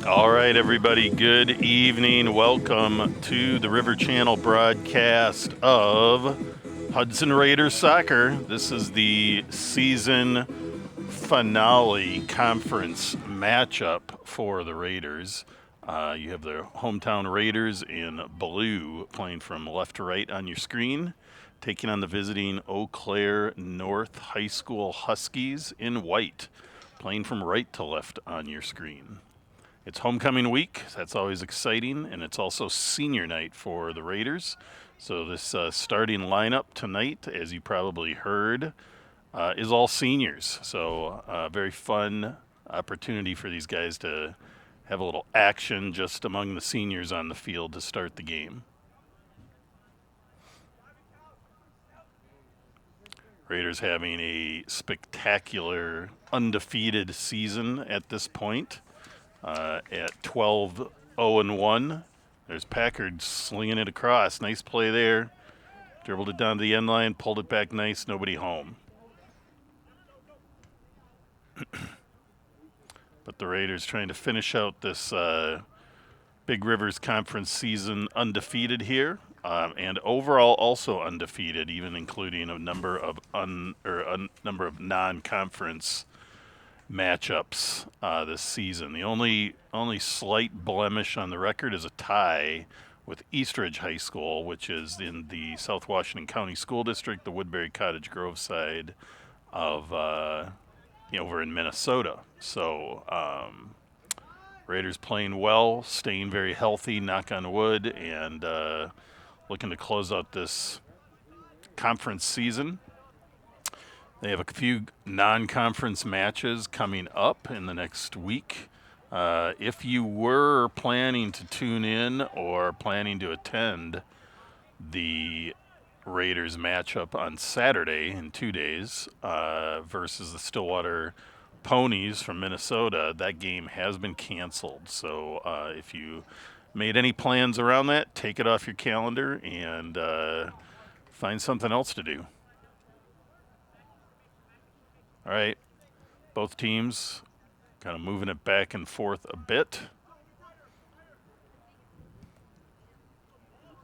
All right, everybody, good evening. Welcome to the River Channel broadcast of Hudson Raiders Soccer. This is the season finale conference matchup for the Raiders. You have the hometown Raiders in blue playing from left to right on your screen, taking on the visiting Eau Claire North High School Huskies in white, playing from right to left on your screen. It's homecoming week. That's always exciting, and it's also senior night for the Raiders. So this starting lineup tonight, as you probably heard, is all seniors. So very fun opportunity for these guys to have a little action just among the seniors on the field to start the game. Raiders having a spectacular undefeated season at this point. At 12-0-1. There's Packard slinging it across. Nice play there. Dribbled it down to the end line, pulled it back nice, nobody home. But the Raiders trying to finish out this Big Rivers Conference season undefeated here, and overall also undefeated, even including a number of non-conference matchups this season. The only slight blemish on the record is a tie with Eastridge High School, which is in the South Washington County School District, the Woodbury Cottage Grove side of over in Minnesota. So Raiders playing well, staying very healthy, knock on wood, and looking to close out this conference season. They have a few non-conference matches coming up in the next week. If you were planning to tune in or planning to attend the Raiders matchup on Saturday in 2 days versus the Stillwater Ponies from Minnesota, that game has been canceled. So if you made any plans around that, take it off your calendar and find something else to do. All right, both teams kind of moving it back and forth a bit.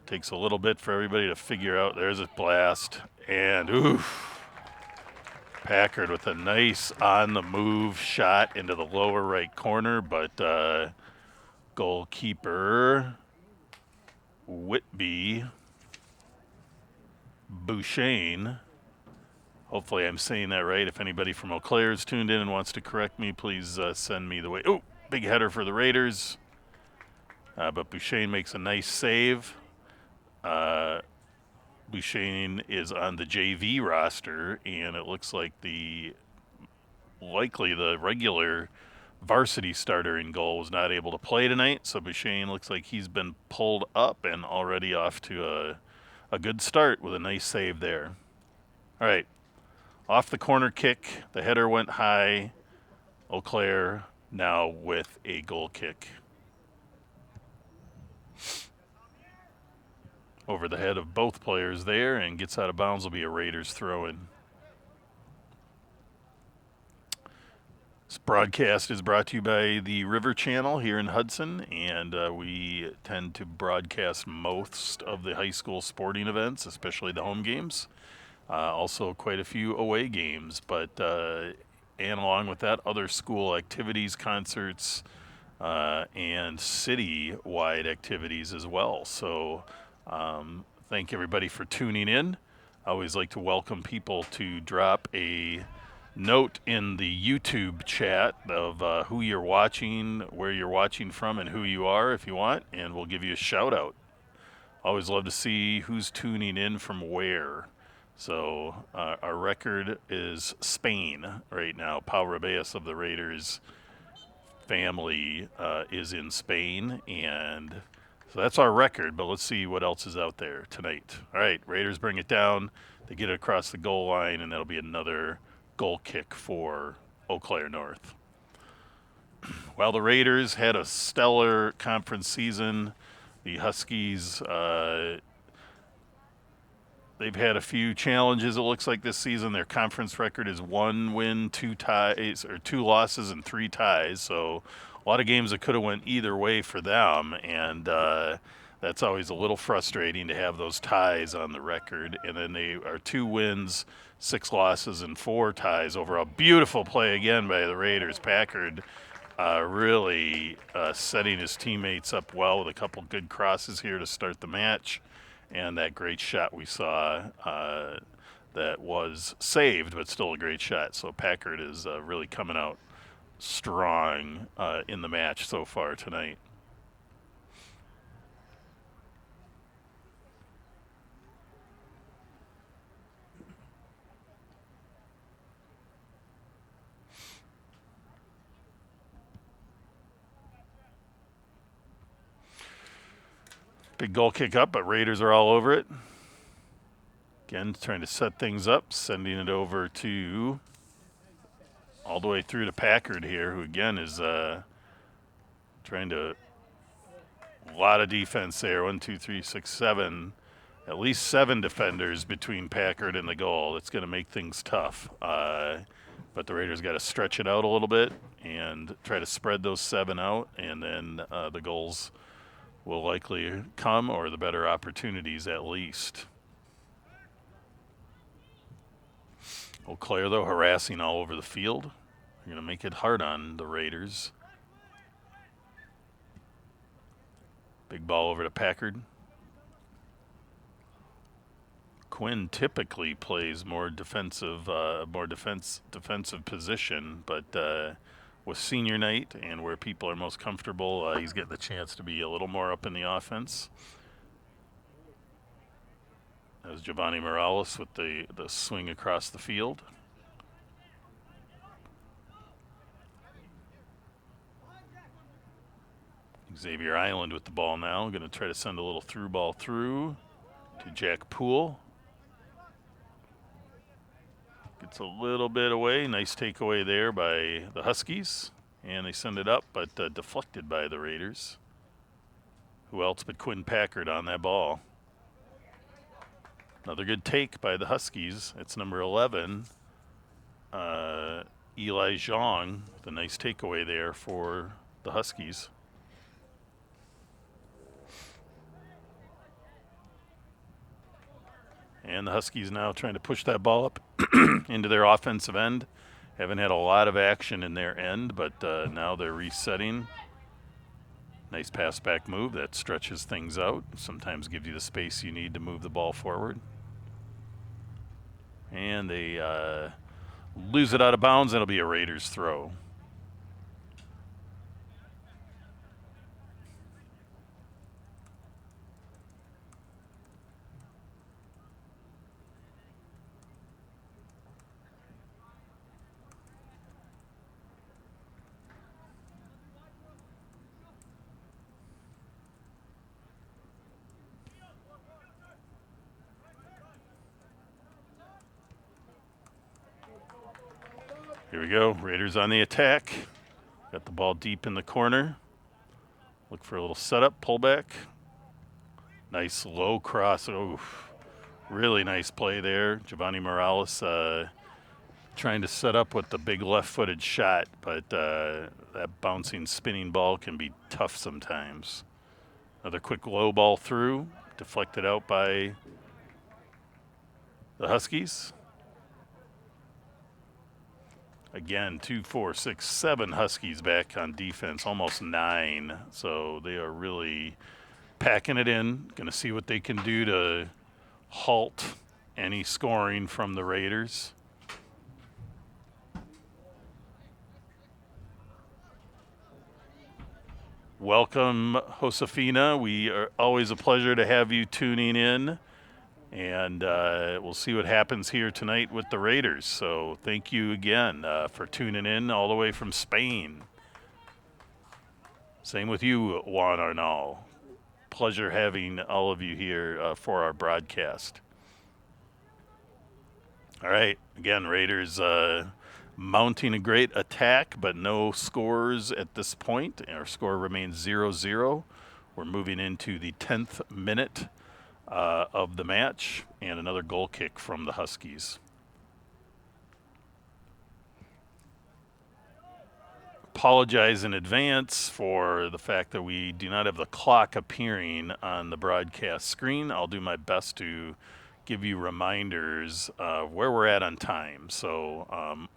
Takes a little bit for everybody to figure out. There's a blast, and oof. Packard with a nice on-the-move shot into the lower right corner, but goalkeeper Whitby Bouchane, hopefully I'm saying that right. If anybody from Eau Claire is tuned in and wants to correct me, please send me the way. Oh, big header for the Raiders. But Bouchane makes a nice save. Bouchane is on the JV roster, and it looks like likely the regular varsity starter in goal was not able to play tonight. So Bouchane looks like he's been pulled up and already off to a good start with a nice save there. All right. Off the corner kick, the header went high. Eau Claire now with a goal kick. Over the head of both players there and gets out of bounds. Will be a Raiders throw-in. This broadcast is brought to you by the River Channel here in Hudson, and we tend to broadcast most of the high school sporting events, especially the home games. Also quite a few away games, but and along with that, other school activities, concerts, and city-wide activities as well. So thank everybody for tuning in. I always like to welcome people to drop a note in the YouTube chat of who you're watching, where you're watching from, and who you are if you want, and we'll give you a shout-out. Always love to see who's tuning in from where. So our record is Spain right now. Pau Ribeas of the Raiders family is in Spain, and so that's our record, but let's see what else is out there tonight. All right, Raiders bring it down. They get it across the goal line, and that'll be another goal kick for Eau Claire North. While the Raiders had a stellar conference season, the Huskies they've had a few challenges, it looks like, this season. Their conference record is 1 win, 2 ties, or 2 losses and 3 ties. So a lot of games that could have went either way for them, and that's always a little frustrating to have those ties on the record. And then they are 2 wins, 6 losses, and 4 ties overall. Beautiful play again by the Raiders. Packard really setting his teammates up well with a couple good crosses here to start the match, and that great shot we saw that was saved, but still a great shot. So Packard is really coming out strong in the match so far tonight. Big goal kick up, but Raiders are all over it. Again, trying to set things up, sending it over to all the way through to Packard here, who again is trying to, a lot of defense there. 1, 2, 3, 6, 7. At least 7 defenders between Packard and the goal. It's going to make things tough. But the Raiders got to stretch it out a little bit and try to spread those 7 out, and then the goals will likely come, or the better opportunities at least. Eau Claire, though, harassing all over the field. They're going to make it hard on the Raiders. Big ball over to Packard. Quinn typically plays more defensive position, but with senior night and where people are most comfortable, he's getting the chance to be a little more up in the offense. That was Giovanni Morales with the swing across the field. Xavier Island with the ball now. Going to try to send a little through ball through to Jack Poole. Gets a little bit away. Nice takeaway there by the Huskies. And they send it up, but deflected by the Raiders. Who else but Quinn Packard on that ball? Another good take by the Huskies. It's number 11. Eli Zhang, the nice takeaway there for the Huskies. And the Huskies now trying to push that ball up into their offensive end. Haven't had a lot of action in their end, but now they're resetting. Nice pass back move that stretches things out. Sometimes gives you the space you need to move the ball forward. And they lose it out of bounds. That'll be a Raiders throw. Here we go. Raiders on the attack. Got the ball deep in the corner. Look for a little setup, pullback. Nice low cross. Oh, really nice play there. Giovanni Morales trying to set up with the big left-footed shot, but that bouncing, spinning ball can be tough sometimes. Another quick low ball through, deflected out by the Huskies. Again, 2, 4, 6, 7 Huskies back on defense, almost 9. So they are really packing it in. Going to see what they can do to halt any scoring from the Raiders. Welcome, Josefina. We are always a pleasure to have you tuning in. And we'll see what happens here tonight with the Raiders. So thank you again for tuning in all the way from Spain. Same with you, Juan Arnal. Pleasure having all of you here for our broadcast. All right, again, Raiders mounting a great attack, but no scores at this point. Our score remains 0-0. We're moving into the 10th minute of the match, and another goal kick from the Huskies. apologize in advance for the fact that we do not have the clock appearing on the broadcast screen. I'll do my best to give you reminders of where we're at on time. So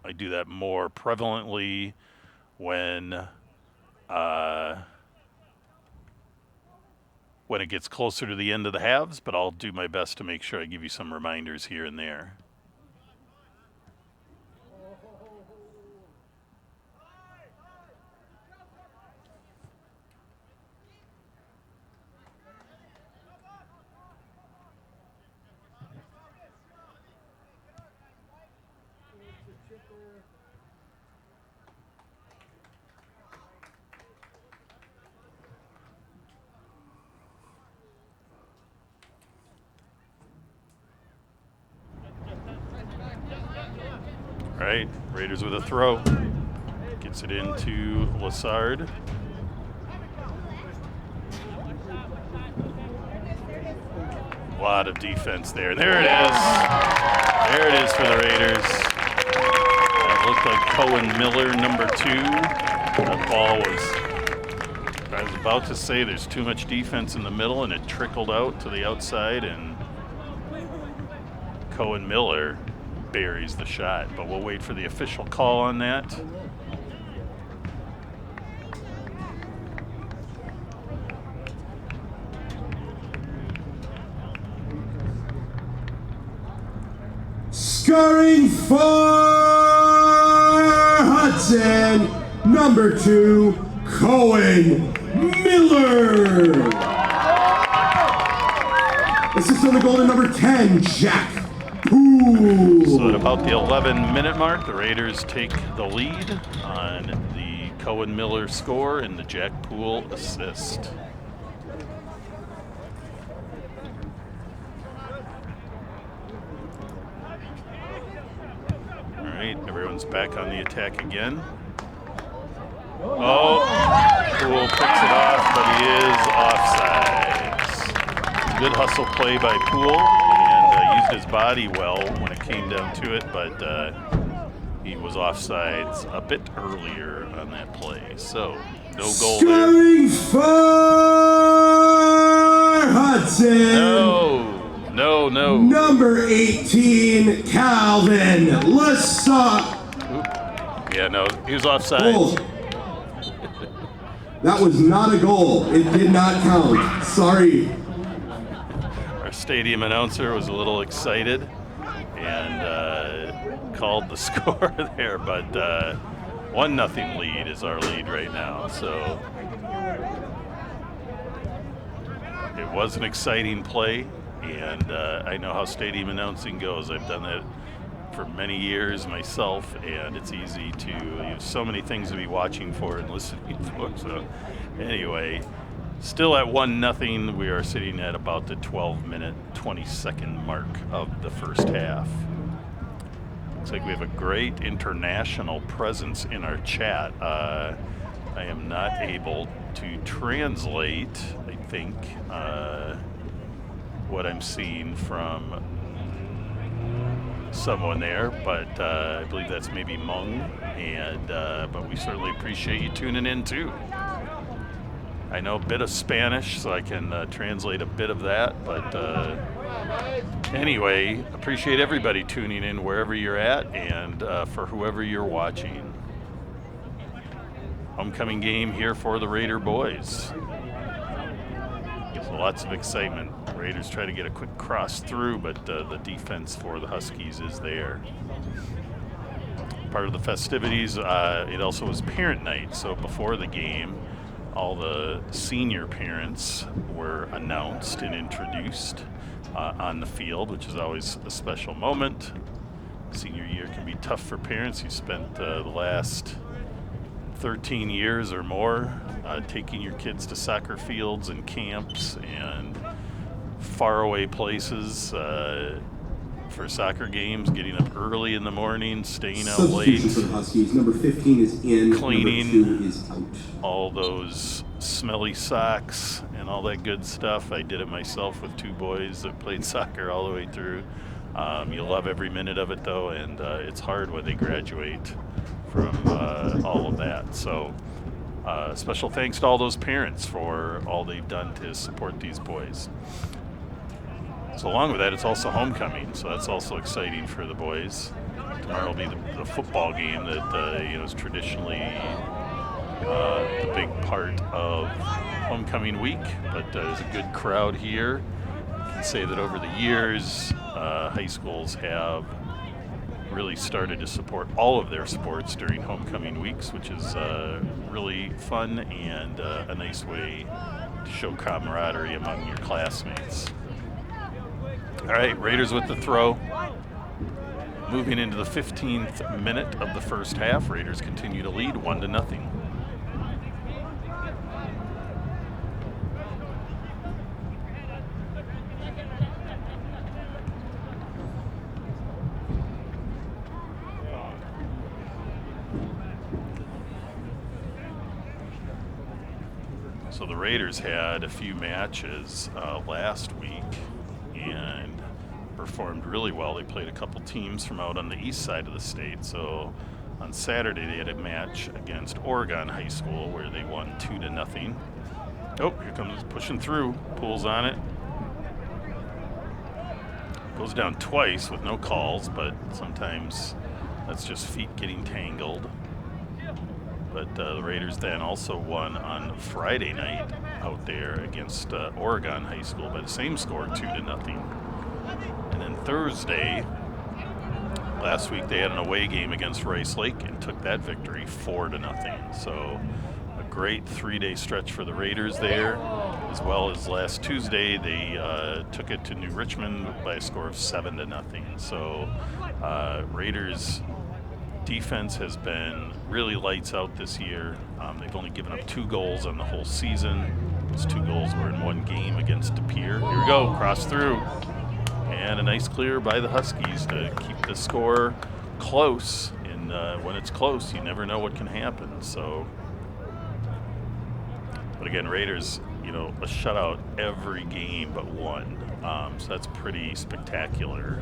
I do that more prevalently when it gets closer to the end of the halves, but I'll do my best to make sure I give you some reminders here and there. All right, Raiders with a throw. Gets it into Lassard. A lot of defense there. There it is. There it is for the Raiders. That looked like Cohen Miller, number 2. That ball was, I was about to say there's too much defense in the middle, and it trickled out to the outside, and Cohen Miller buries the shot, but we'll wait for the official call on that. Scoring for Hudson, number 2, Cohen Miller. Assist on the goal to number 10, Jack Poole. So at about the 11-minute mark, the Raiders take the lead on the Cohen Miller score and the Jack Poole assist. All right, everyone's back on the attack again. Oh, Poole picks it off, but he is offsides. Good hustle play by Poole. Used his body well when it came down to it, but he was offsides a bit earlier on that play. So, no goal there. Scoring for Hudson. No. Number 18, Calvin Lassard. Yeah, no, he was offside. Oh. That was not a goal. It did not count. Sorry. Our stadium announcer was a little excited and called the score there, but 1-0 lead is our lead right now. So it was an exciting play, and I know how stadium announcing goes. I've done that for many years myself, and it's easy to, you have so many things to be watching for and listening for. So anyway, still at 1-0. We are sitting at about the 12-minute, 20-second mark of the first half. Looks like we have a great international presence in our chat. I am not able to translate, I think, what I'm seeing from someone there, but I believe that's maybe Mung, and but we certainly appreciate you tuning in too. I know a bit of Spanish, so I can translate a bit of that, but anyway, appreciate everybody tuning in wherever you're at, and for whoever you're watching. Homecoming game here for the Raider boys. So lots of excitement. Raiders try to get a quick cross through, but the defense for the Huskies is there. Part of the festivities, it also was parent night, so before the game, all the senior parents were announced and introduced on the field, which is always a special moment. Senior year can be tough for parents who spent the last 13 years or more taking your kids to soccer fields and camps and faraway places for soccer games, getting up early in the morning, staying out late, for the Huskies. Number 15 is in, cleaning number 2 is out. all those smelly socks and all that good stuff. I did it myself with 2 boys that played soccer all the way through. You love every minute of it, though, and it's hard when they graduate from all of that. So special thanks to all those parents for all they've done to support these boys. So along with that, it's also homecoming, so that's also exciting for the boys. Tomorrow will be the football game that is traditionally the big part of homecoming week, but there's a good crowd here. I can say that over the years, high schools have really started to support all of their sports during homecoming weeks, which is really fun and a nice way to show camaraderie among your classmates. All right, Raiders with the throw. Moving into the 15th minute of the first half, Raiders continue to lead 1-0. So the Raiders had a few matches last week and performed really well. They played a couple teams from out on the east side of the state. So on Saturday they had a match against Oregon High School where they won 2-0. Oh, here comes pushing through, pulls on it. Goes down twice with no calls, but sometimes that's just feet getting tangled. But the Raiders then also won on Friday night out there against Oregon High School by the same score, 2-0. And then Thursday, last week, they had an away game against Rice Lake and took that victory 4-0. So a great 3-day stretch for the Raiders there, as well as last Tuesday, they took it to New Richmond by a score of 7-0. So Raiders defense has been really lights out this year. They've only given up 2 goals on the whole season. Those 2 goals were in one game against De Pere. Here we go, cross through. And a nice clear by the Huskies to keep the score close. And when it's close, you never know what can happen. So, but again, Raiders, a shutout every game but one. So that's pretty spectacular.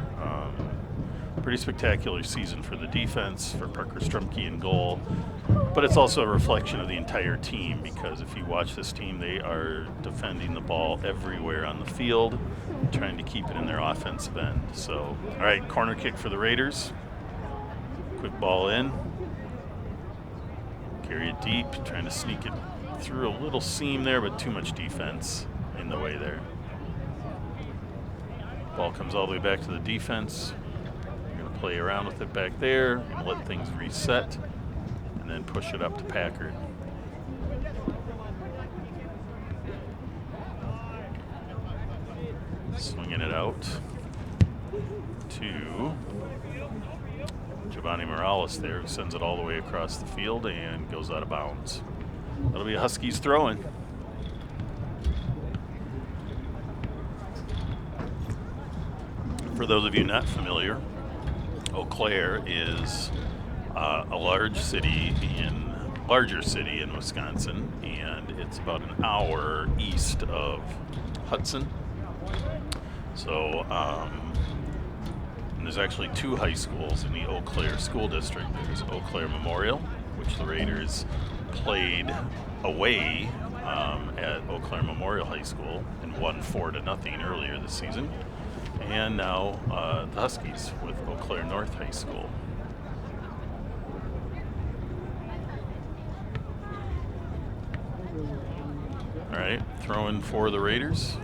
Pretty spectacular season for the defense, for Parker Strumke in goal. But it's also a reflection of the entire team, because if you watch this team, they are defending the ball everywhere on the field, trying to keep it in their offensive end. So, all right, corner kick for the Raiders. Quick ball in. Carry it deep, trying to sneak it through a little seam there, but too much defense in the way there. Ball comes all the way back to the defense. Play around with it back there and let things reset, and then push it up to Packard. Swinging it out to Giovanni Morales there, who sends it all the way across the field and goes out of bounds. That'll be a Huskies throw-in. For those of you not familiar, Eau Claire is a larger city in Wisconsin, and it's about an hour east of Hudson. So and there's actually 2 high schools in the Eau Claire school district. There's Eau Claire Memorial, which the Raiders played away at Eau Claire Memorial High School and won 4-0 earlier this season. And now the Huskies with Eau Claire North High School. All right, throwing for the Raiders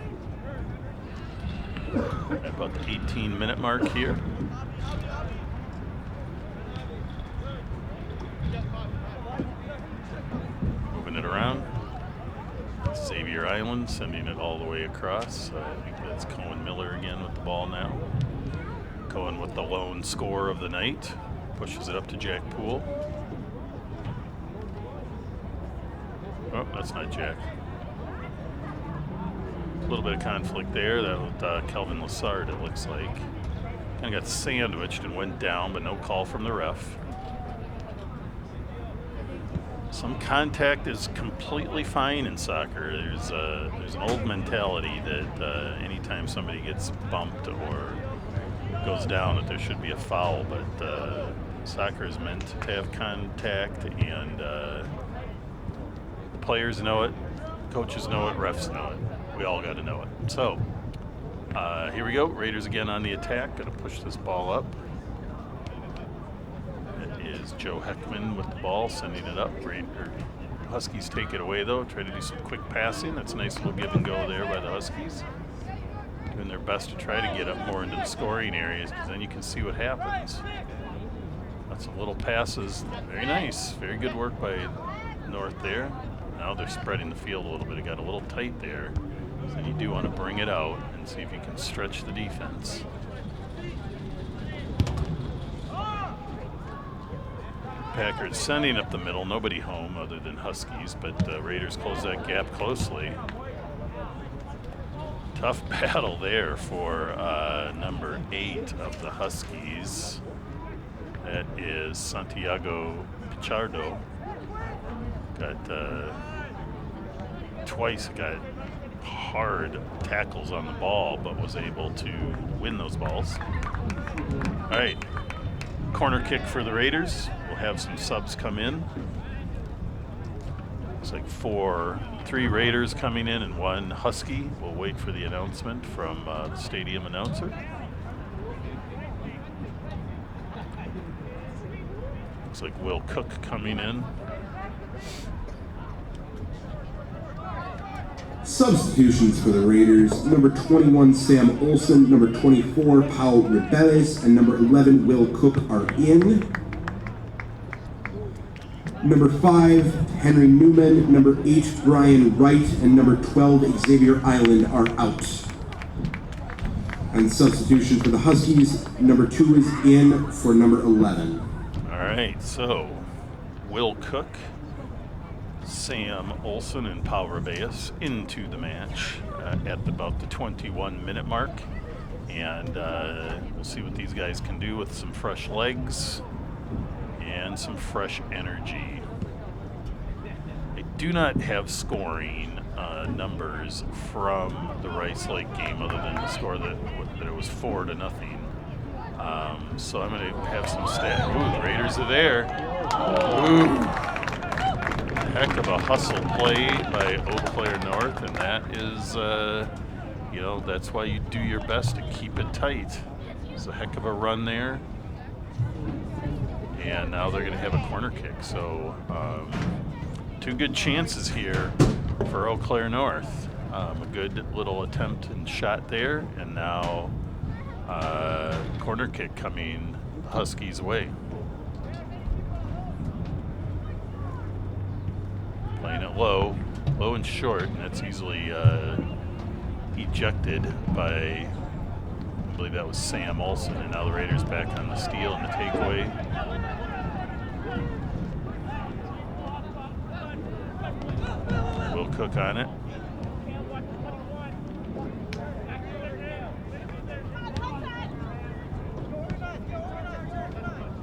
at about the 18-minute mark here. Moving it around. Xavier Island sending it all the way across. I think that's Cohen Miller again with the ball now. Cohen with the lone score of the night. Pushes it up to Jack Poole. Oh, that's not Jack. A little bit of conflict there. That with Kelvin Lassard, it looks like. Kind of got sandwiched and went down, but no call from the ref. Some contact is completely fine in soccer. There's an old mentality that anytime somebody gets bumped or goes down, that there should be a foul. But Soccer is meant to have contact, and the players know it, coaches know it, refs know it. We all got to know it. So here we go. Raiders again on the attack. Going to push this ball up. It is Joe Heckman with the ball, sending it up. Huskies take it away, though. Try to do some quick passing. That's a nice little give and go there by the Huskies. Doing their best to try to get up more into the scoring areas, because then you can see what happens. Lots of little passes. Very nice. Very good work by North there. Now they're spreading the field a little bit. It got a little tight there. So you do want to bring it out and see if you can stretch the defense. Packers sending up the middle. Nobody home other than Huskies, but Raiders close that gap closely. Tough battle there for number 8 of the Huskies. That is Santiago Pichardo. Got twice got hard tackles on the ball, but was able to win those balls. All right, corner kick for the Raiders. We'll have some subs come in. Looks like 3 Raiders coming in and 1 Husky. We'll wait for the announcement from the stadium announcer. Looks like Will Cook coming in. Substitutions for the Raiders: number 21, Sam Olsen; number 24, Paul Rebelez; and number 11, Will Cook are in. Number 5, Henry Newman; number 8, Brian Wright; and number 12, Xavier Island are out. And substitution for the Huskies: number 2 is in for number 11. All right, so Will Cook, Sam Olsen, and Paul Rebelez into the match at about the 21-minute mark. And we'll see what these guys can do with some fresh legs and some fresh energy. I do not have scoring numbers from the Rice Lake game other than the score that it was 4-0. So I'm going to have some stats. Ooh, the Raiders are there. Ooh. Heck of a hustle play by Eau Claire North, and that is, that's why you do your best to keep it tight. It's a heck of a run there. And now they're going to have a corner kick. So 2 good chances here for Eau Claire North. A good little attempt and shot there, and now corner kick coming Huskies' way. Playing it low and short, and that's easily ejected by, I believe that was Sam Olsen, and now the Raiders back on the steal and the takeaway. Will Cook on it.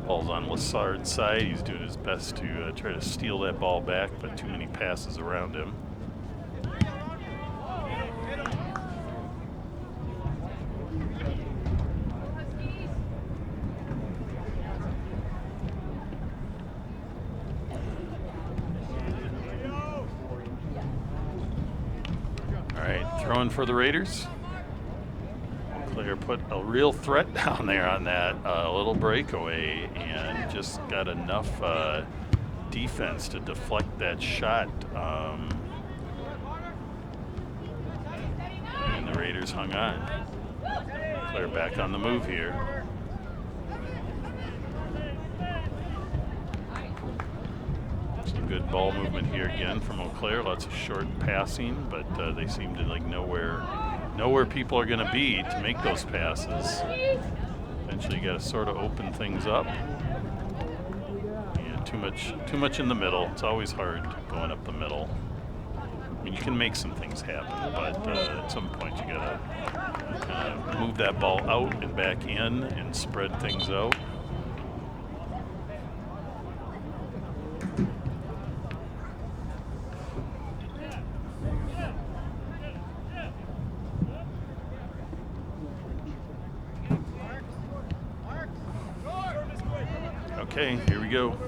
Ball's on Lassard's side. He's doing his best to try to steal that ball back, but too many passes around him. All right, throwing for the Raiders. Claire put a real threat down there on that little breakaway and just got enough defense to deflect that shot. And the Raiders hung on. Claire back on the move here. Some good ball movement here again from Eau Claire. Lots of short passing, but they seem to know where people are going to be to make those passes. Eventually you got to sort of open things up. And too much in the middle. It's always hard going up the middle. I mean, you can make some things happen, but at some point you got to move that ball out and back in and spread things out. Okay, here we go.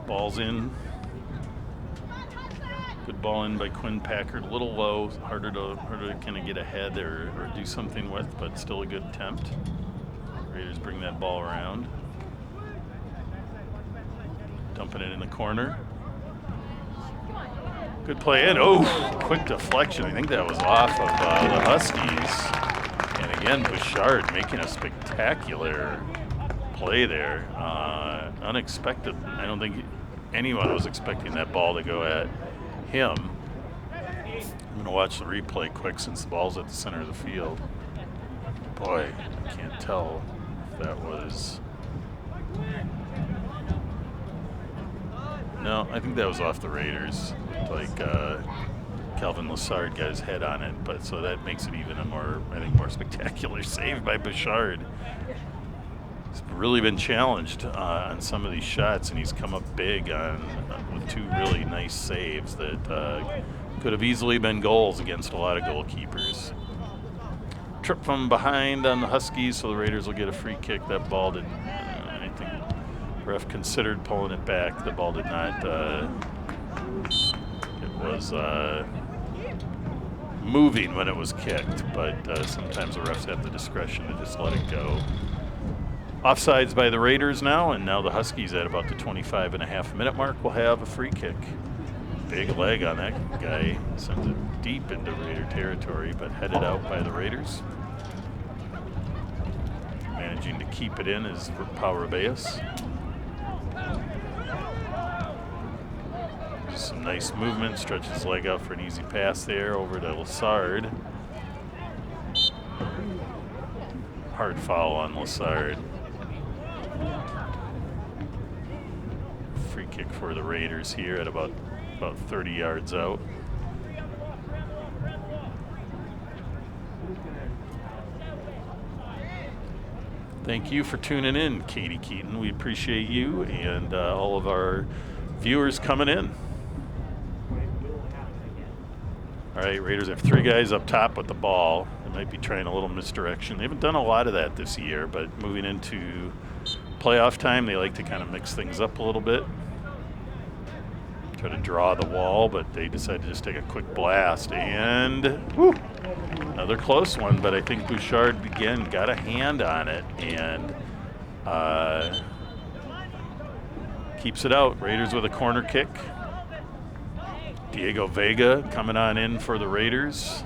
Ball's in. Good ball in by Quinn Packard. A little low, harder to kind of get ahead or do something with, but still a good attempt. Raiders bring that ball around. Dumping it in the corner. Good play in. Oh, quick deflection. I think that was off of the Huskies. And again, Bouchard making a spectacular play there. Unexpected. I don't think anyone was expecting that ball to go at him. I'm going to watch the replay quick since the ball's at the center of the field. Boy, I can't tell if that was... No, I think that was off the Raiders. Like Calvin Lassard got his head on it, but so that makes it even a more spectacular save by Bouchard. He's really been challenged on some of these shots, and he's come up big with two really nice saves that could have easily been goals against a lot of goalkeepers. Trip from behind on the Huskies, so the Raiders will get a free kick. That ball didn't, I think ref considered pulling it back. The ball did not, it was moving when it was kicked, but sometimes the refs have the discretion to just let it go. Offsides by the Raiders now, and now the Huskies at about the 25.5-minute mark will have a free kick. Big leg on that guy, sent it deep into Raider territory, but headed out by the Raiders. Managing to keep it in is Pau Ribeas. Just some nice movement, stretches his leg out for an easy pass there over to Lassard. Hard foul on Lassard. Free kick for the Raiders here at about 30 yards out. Thank you for tuning in, Katie Keaton. We appreciate you and all of our viewers coming in. All right, Raiders have three guys up top with the ball. They might be trying a little misdirection. They haven't done a lot of that this year, but moving into playoff time, they like to kind of mix things up a little bit. Try to draw the wall, but they decide to just take a quick blast. And whew, another close one, but I think Bouchard, again, got a hand on it and keeps it out. Raiders with a corner kick. Diego Vega coming on in for the Raiders.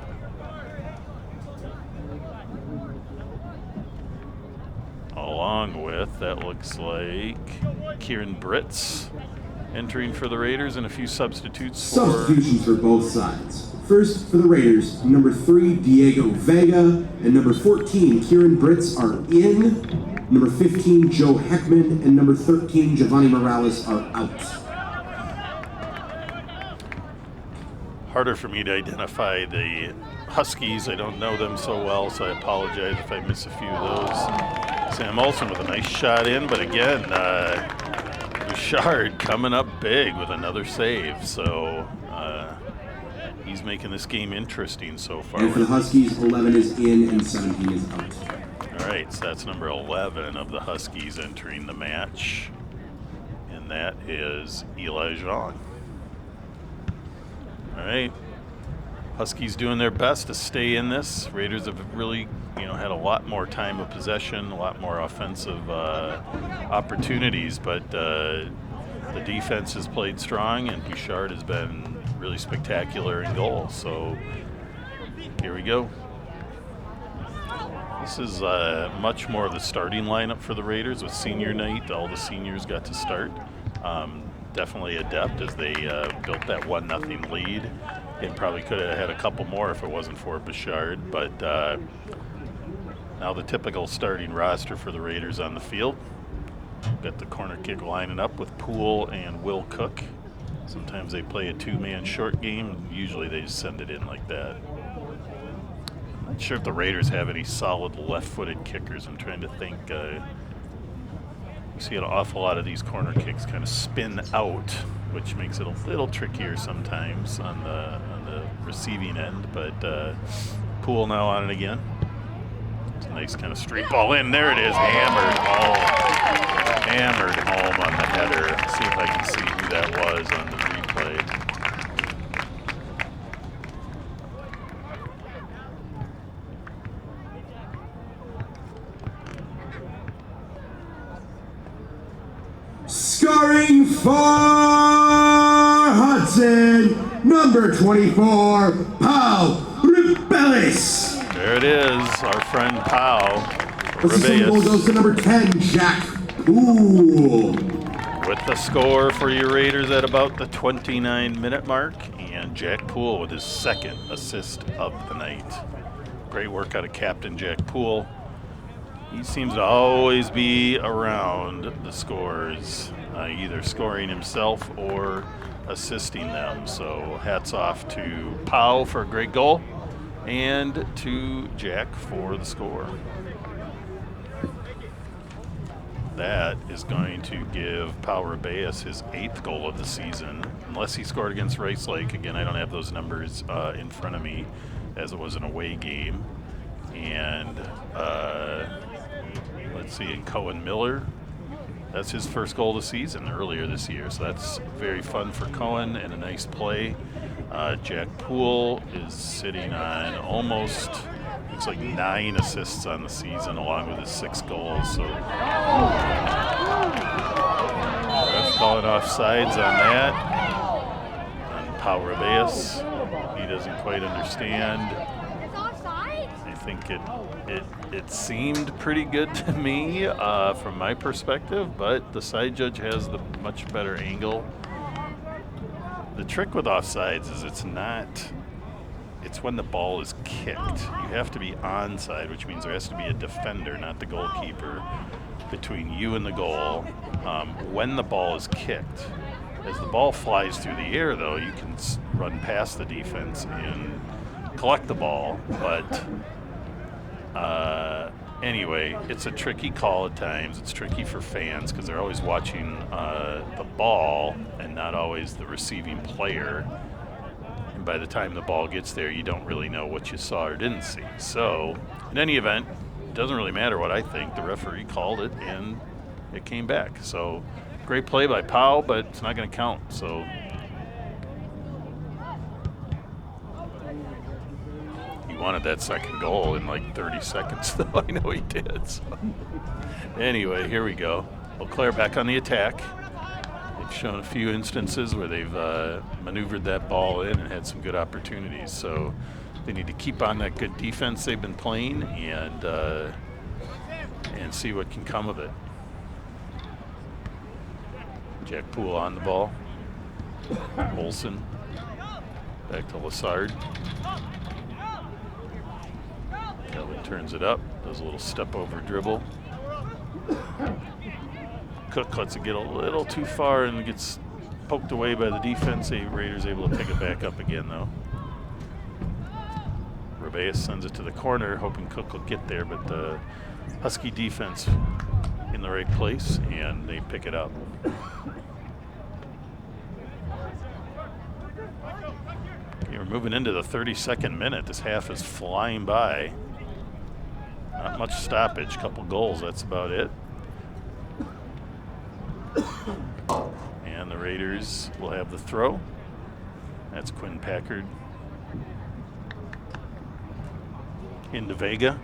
Along with, that looks like Kieran Britz entering for the Raiders, and a few substitutions for both sides. First, for the Raiders, number 3, Diego Vega, and number 14, Kieran Britz are in. Number 15, Joe Heckman, and number 13, Giovanni Morales are out. Harder for me to identify the Huskies. I don't know them so well, so I apologize if I miss a few of those. Sam Olsen with a nice shot in, but again, Bouchard coming up big with another save, so he's making this game interesting so far. And for the Huskies, 11 is in and 17 is out. All right, so that's number 11 of the Huskies entering the match, and that is Eli Jean. All right, Huskies doing their best to stay in this. Raiders have really, had a lot more time of possession, a lot more offensive opportunities, but the defense has played strong, and Bouchard has been really spectacular in goal. So here we go. This is much more of the starting lineup for the Raiders with senior night. All the seniors got to start. Definitely adept as they built that 1-0 lead. It probably could have had a couple more if it wasn't for Bouchard, but now the typical starting roster for the Raiders on the field. Got the corner kick lining up with Poole and Will Cook. Sometimes they play a two-man short game. Usually they just send it in like that. I'm not sure if the Raiders have any solid left-footed kickers. I'm trying to think. You see an awful lot of these corner kicks kind of spin out, which makes it a little trickier sometimes on the receiving end. But Poole now on it again. It's a nice kind of straight ball in. There it is, hammered. Oh, hammered home on the header. See if I can see who that was on the replay. Scoring for Hudson, number 24, Pau Rebellis. There it is, our friend Pau The second goal goes to number 10, Jack Poole. With the score for your Raiders at about the 29-minute mark, and Jack Poole with his second assist of the night. Great work out of Captain Jack Poole. He seems to always be around the scores, either scoring himself or assisting them. So hats off to Pau for a great goal and to Jack for the score. That is going to give Pau Rebellis his 8th goal of the season, unless he scored against Rice Lake. Again, I don't have those numbers in front of me, as it was an away game. And let's see, and Cohen Miller, that's his first goal of the season earlier this year. So that's very fun for Cohen and a nice play. Jack Poole is sitting on almost, looks like 9 assists on the season, along with his 6 goals. So ref's calling offsides on that. On Pau Rebellis, he doesn't quite understand. I think it seemed pretty good to me from my perspective, but the side judge has the much better angle. The trick with offsides is it's when the ball is kicked. You have to be onside, which means there has to be a defender, not the goalkeeper, between you and the goal when the ball is kicked. As the ball flies through the air, though, you can run past the defense and collect the ball, but anyway, it's a tricky call at times. It's tricky for fans because they're always watching the ball and not always the receiving player. And by the time the ball gets there, you don't really know what you saw or didn't see. So, in any event, it doesn't really matter what I think. The referee called it, and it came back. So, great play by Pau, but it's not going to count. So, he wanted that second goal in like 30 seconds, though. I know he did. So. Anyway, here we go. Eau Claire back on the attack. They've shown a few instances where they've maneuvered that ball in and had some good opportunities. So they need to keep on that good defense they've been playing and see what can come of it. Jack Poole on the ball. Olsen back to Lassard. Kelly turns it up, does a little step over dribble. Cook lets it get a little too far and gets poked away by the defense. The Raiders able to pick it back up again, though. Rebellis sends it to the corner, hoping Cook will get there, but the Husky defense in the right place, and they pick it up. Okay, we're moving into the 32nd minute. This half is flying by. Not much stoppage, couple goals, that's about it. And the Raiders will have the throw. That's Quinn Packard. Into Vega.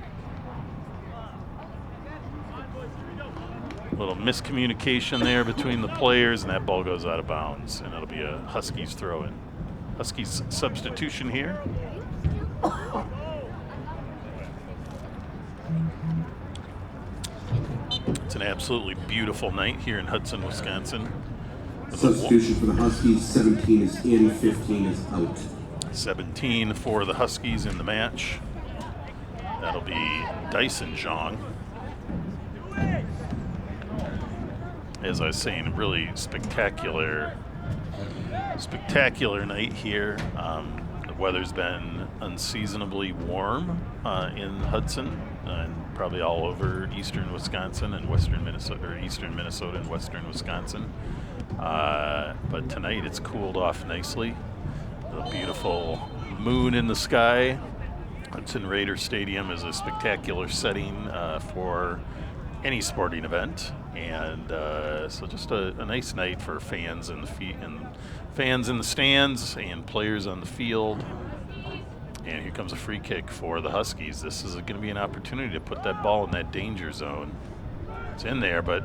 A little miscommunication there between the players, and that ball goes out of bounds, and it'll be a Huskies throw in. Huskies substitution here. It's an absolutely beautiful night here in Hudson, Wisconsin. Substitution for the Huskies, 17 is in, 15 is out. 17 for the Huskies in the match. That'll be Dyson Zhang. As I was saying, a really spectacular night here. The weather's been unseasonably warm in Hudson and probably all over eastern Wisconsin and western Minnesota, or eastern Minnesota and western Wisconsin. But tonight it's cooled off nicely. The beautiful moon in the sky. Hudson Raider Stadium is a spectacular setting for any sporting event, and so just a nice night for fans in fans in the stands and players on the field. And here comes a free kick for the Huskies. This is going to be an opportunity to put that ball in that danger zone. It's in there, but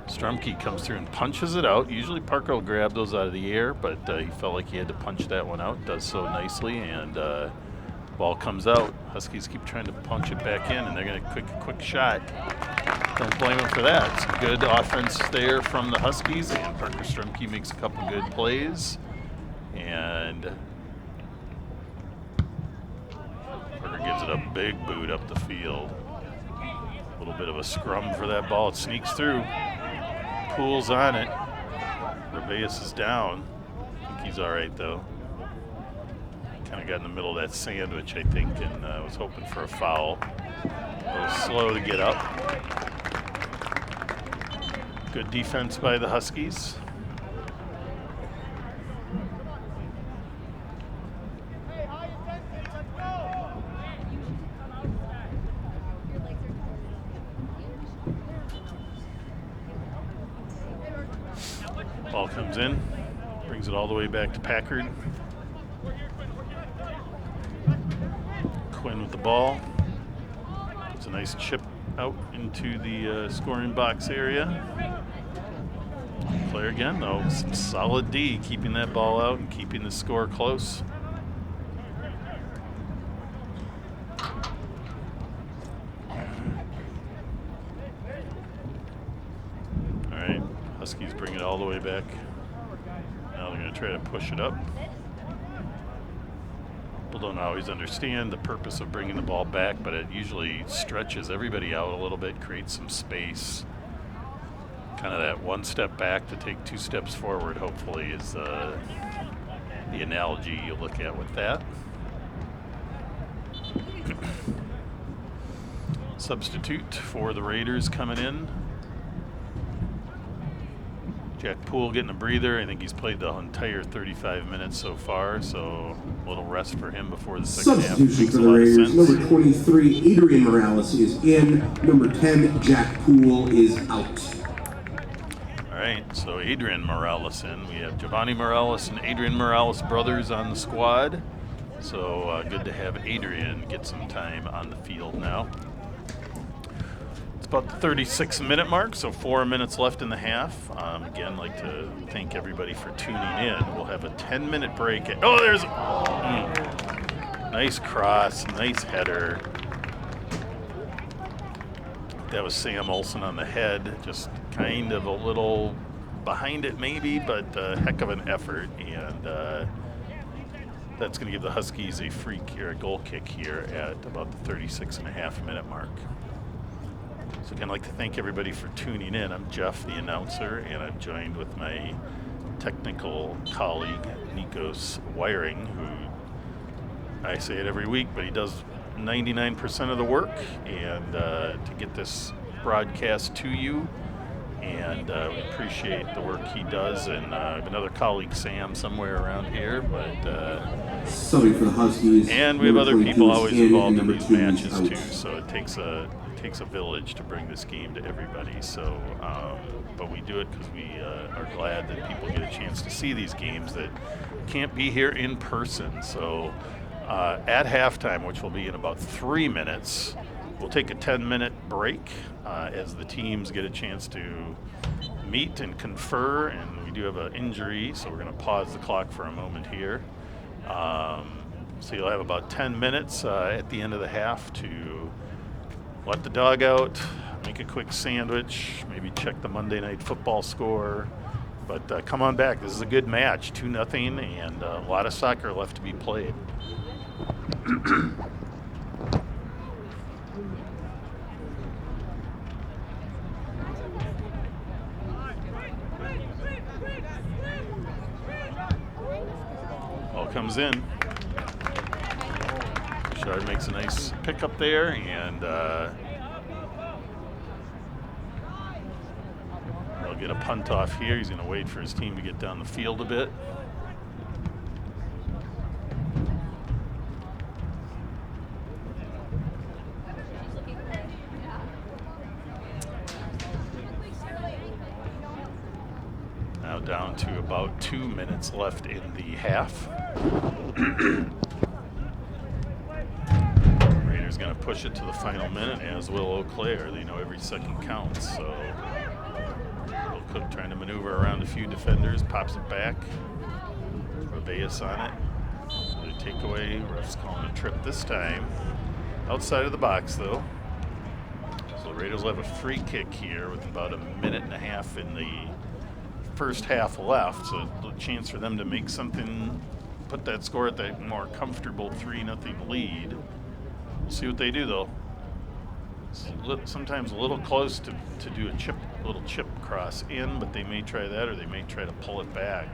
Strumke comes through and punches it out. Usually Parker will grab those out of the air, but he felt like he had to punch that one out. Does so nicely, and ball comes out. Huskies keep trying to punch it back in, and they're going to quick shot. Don't blame them for that. It's good offense there from the Huskies, and Parker Strumke makes a couple good plays. And Parker gives it a big boot up the field. A little bit of a scrum for that ball. It sneaks through. Poole's on it. Rebeus is down. I think he's all right, though. Kind of got in the middle of that sandwich, I think, and was hoping for a foul. A little slow to get up. Good defense by the Huskies. Ball comes in, brings it all the way back to Packard. Quinn with the ball. It's a nice chip out into the scoring box area. Player again, though, some solid D, keeping that ball out and keeping the score close. All right, Huskies bring it all the way back. Now they're going to try to push it up. People don't always understand the purpose of bringing the ball back, but it usually stretches everybody out a little bit, creates some space. Kind of that one step back to take two steps forward, hopefully, is the analogy you look at with that. Substitute for the Raiders coming in. Jack Poole getting a breather. I think he's played the entire 35 minutes so far, so a little rest for him before the second half. Substitution for the Raiders. Number 23, Adrian Morales is in. Number 10, Jack Poole is out. All right, so Adrian Morales in. We have Giovanni Morales and Adrian Morales brothers on the squad. So good to have Adrian get some time on the field now. It's about the 36-minute mark, so 4 minutes left in the half. Again, I'd like to thank everybody for tuning in. We'll have a 10-minute break. Oh, there's nice cross, nice header. That was Sam Olsen on the head, just kind of a little behind it maybe, but a heck of an effort. And that's going to give the Huskies a free kick or a goal kick here at about the 36.5-minute mark. So again, I'd like to thank everybody for tuning in. I'm Jeff, the announcer, and I'm joined with my technical colleague, Nikos Wiring, who I say it every week, but he does 99% of the work and to get this broadcast to you. And we appreciate the work he does. And I have another colleague, Sam, somewhere around here. But sorry for the Huskies. And we have other people always involved in these matches too. So it takes a village to bring this game to everybody. So, but we do it because we are glad that people get a chance to see these games that can't be here in person. So at halftime, which will be in about 3 minutes, we'll take a 10-minute break as the teams get a chance to meet and confer. And we do have an injury, so we're going to pause the clock for a moment here. So you'll have about 10 minutes at the end of the half to let the dog out, make a quick sandwich, maybe check the Monday Night Football score. But come on back. This is a good match, 2-0, and a lot of soccer left to be played. Ball comes in. Shard makes a nice pickup there, and they'll get a punt off here. He's going to wait for his team to get down the field a bit. down to about 2 minutes left in the half. Raiders going to push it to the final minute, as will Eau Claire. They know every second counts, so Will Cook trying to maneuver around a few defenders, pops it back. Rebeus on it. The takeaway. Ref's calling a trip this time. Outside of the box, though. So the Raiders will have a free kick here with about a minute and a half in the first half left. So a chance for them to make something, put that score at that more comfortable 3-0 lead. We'll see what they do, though. It's sometimes a little close to do a little chip cross in, but they may try that, or they may try to pull it back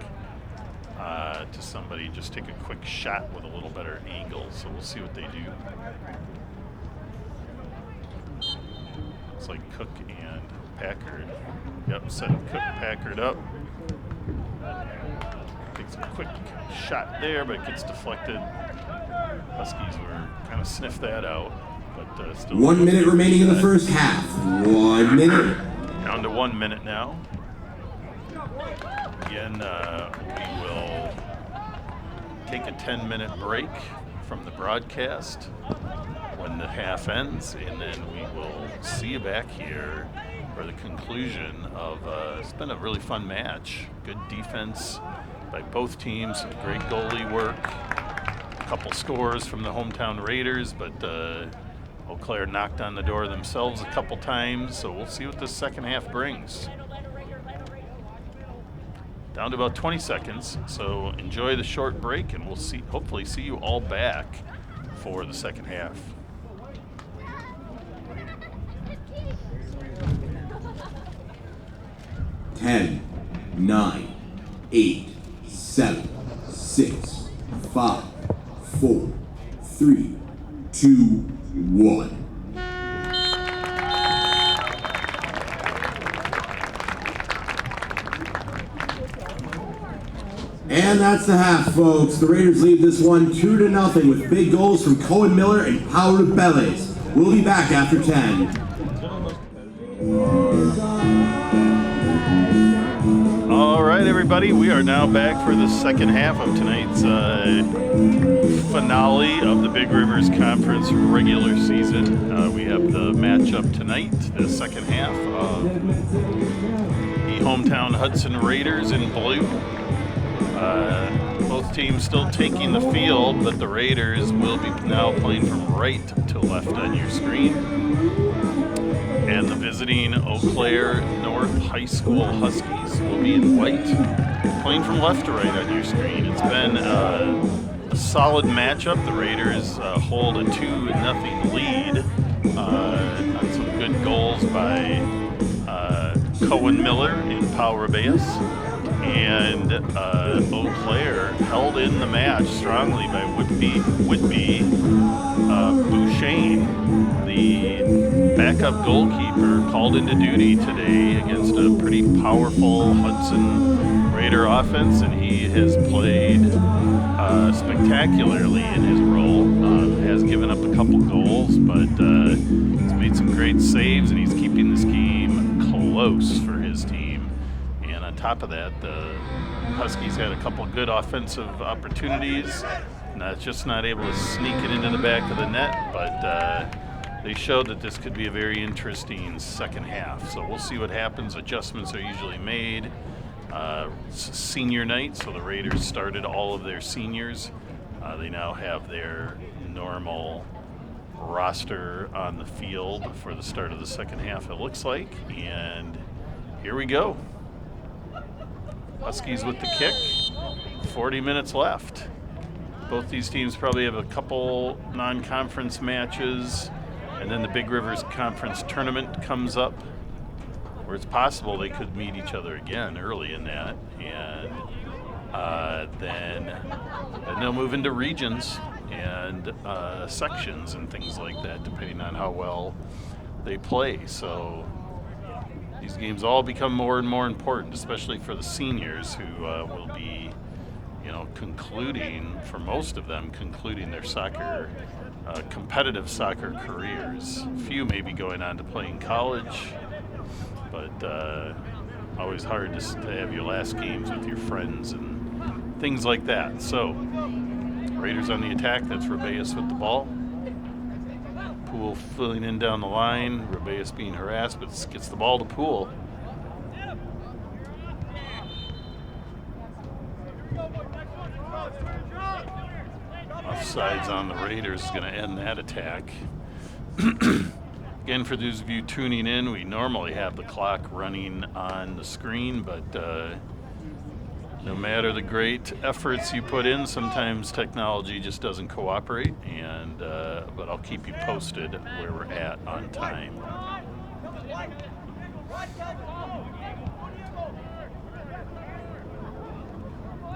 to somebody, just take a quick shot with a little better angle. So we'll see what they do. Looks like Cook and Packard. Yep, setting Cook Packard up. Takes a quick shot there, but it gets deflected. Huskies were kind of sniffed that out, but still. 1 minute remaining in the first half. 1 minute. Down to 1 minute now. Again, we will take a 10-minute break from the broadcast when the half ends, and then we will see you back here for the conclusion of it's been a really fun match. Good defense by both teams, some great goalie work, a couple scores from the hometown Raiders, but Eau Claire knocked on the door themselves a couple times, so we'll see what this second half brings. Down to about 20 seconds, so enjoy the short break, and we'll hopefully see you all back for the second half. Ten, 9, 8, 7, 6, 5, 4, 3, 2, 1. And that's the half, folks. The Raiders lead this one 2-0 with big goals from Cohen Miller and Paulo Rebeus. We'll be back after 10. All right, everybody, we are now back for the second half of tonight's finale of the Big Rivers Conference regular season. We have the matchup tonight, the second half of the hometown Hudson Raiders in blue. Both teams still taking the field, but the Raiders will be now playing from right to left on your screen. And the visiting Eau Claire North High School Huskies will be in white, playing from left to right on your screen. It's been a solid matchup. The Raiders hold a 2-0 lead on some good goals by Cohen Miller and Paulo Rebeus. And Eau Claire held in the match strongly by Whitby Bouchain, the backup goalkeeper, called into duty today against a pretty powerful Hudson Raider offense, and he has played spectacularly in his role. Has given up a couple goals, but he's made some great saves, and he's keeping this game close for his team. On top of that, the Huskies had a couple good offensive opportunities. Not able to sneak it into the back of the net, but they showed that this could be a very interesting second half. So we'll see what happens. Adjustments are usually made. Senior night, so the Raiders started all of their seniors. They now have their normal roster on the field for the start of the second half, it looks like. And here we go. Huskies with the kick, 40 minutes left. Both these teams probably have a couple non-conference matches, and then the Big Rivers Conference tournament comes up, where it's possible they could meet each other again early in that, and then they'll move into regions and sections and things like that, depending on how well they play. So these games all become more and more important, especially for the seniors who will be, concluding, for most of them, concluding their soccer, competitive soccer careers. A few may be going on to play in college, but always hard to have your last games with your friends and things like that. So, Raiders on the attack. That's Rebeus with the ball. Poole filling in down the line. Rebeus being harassed, but gets the ball to Poole. Offsides on the Raiders is going to end that attack. Again, for those of you tuning in, we normally have the clock running on the screen, but no matter the great efforts you put in, sometimes technology just doesn't cooperate. And but I'll keep you posted where we're at on time.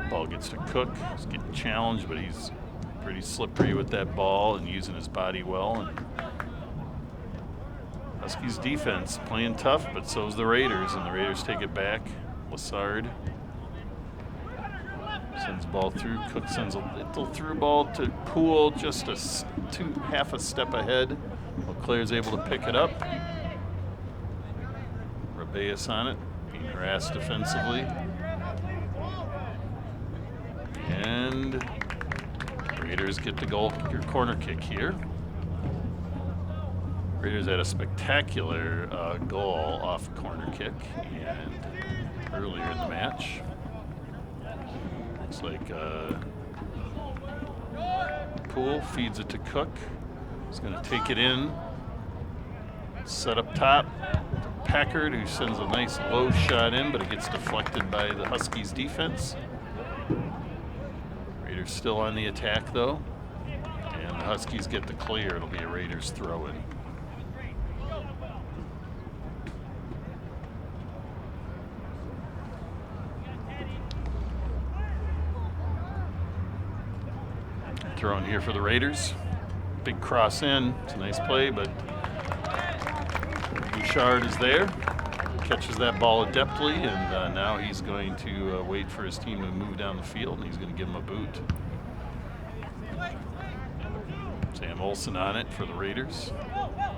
Ball gets to Cook. He's getting challenged, but he's pretty slippery with that ball and using his body well. And Huskies defense playing tough, but so is the Raiders, and the Raiders take it back. Lassard sends the ball through. Cook sends a little through ball to Poole, just half a step ahead. Claire's able to pick it up. Rebeus on it, being harassed defensively. And Raiders get the corner kick here. Raiders had a spectacular goal off a corner kick and earlier in the match. Looks like Poole feeds it to Cook. He's going to take it in. Set up top. Packard, who sends a nice low shot in, but it gets deflected by the Huskies defense. Raiders still on the attack, though. And the Huskies get the clear. It'll be a Raiders throw-in. Throw in here for the Raiders. Big cross in. It's a nice play, but Bouchard is there. Catches that ball adeptly, and now he's going to wait for his team to move down the field, and he's going to give him a boot. Sam Olsen on it for the Raiders.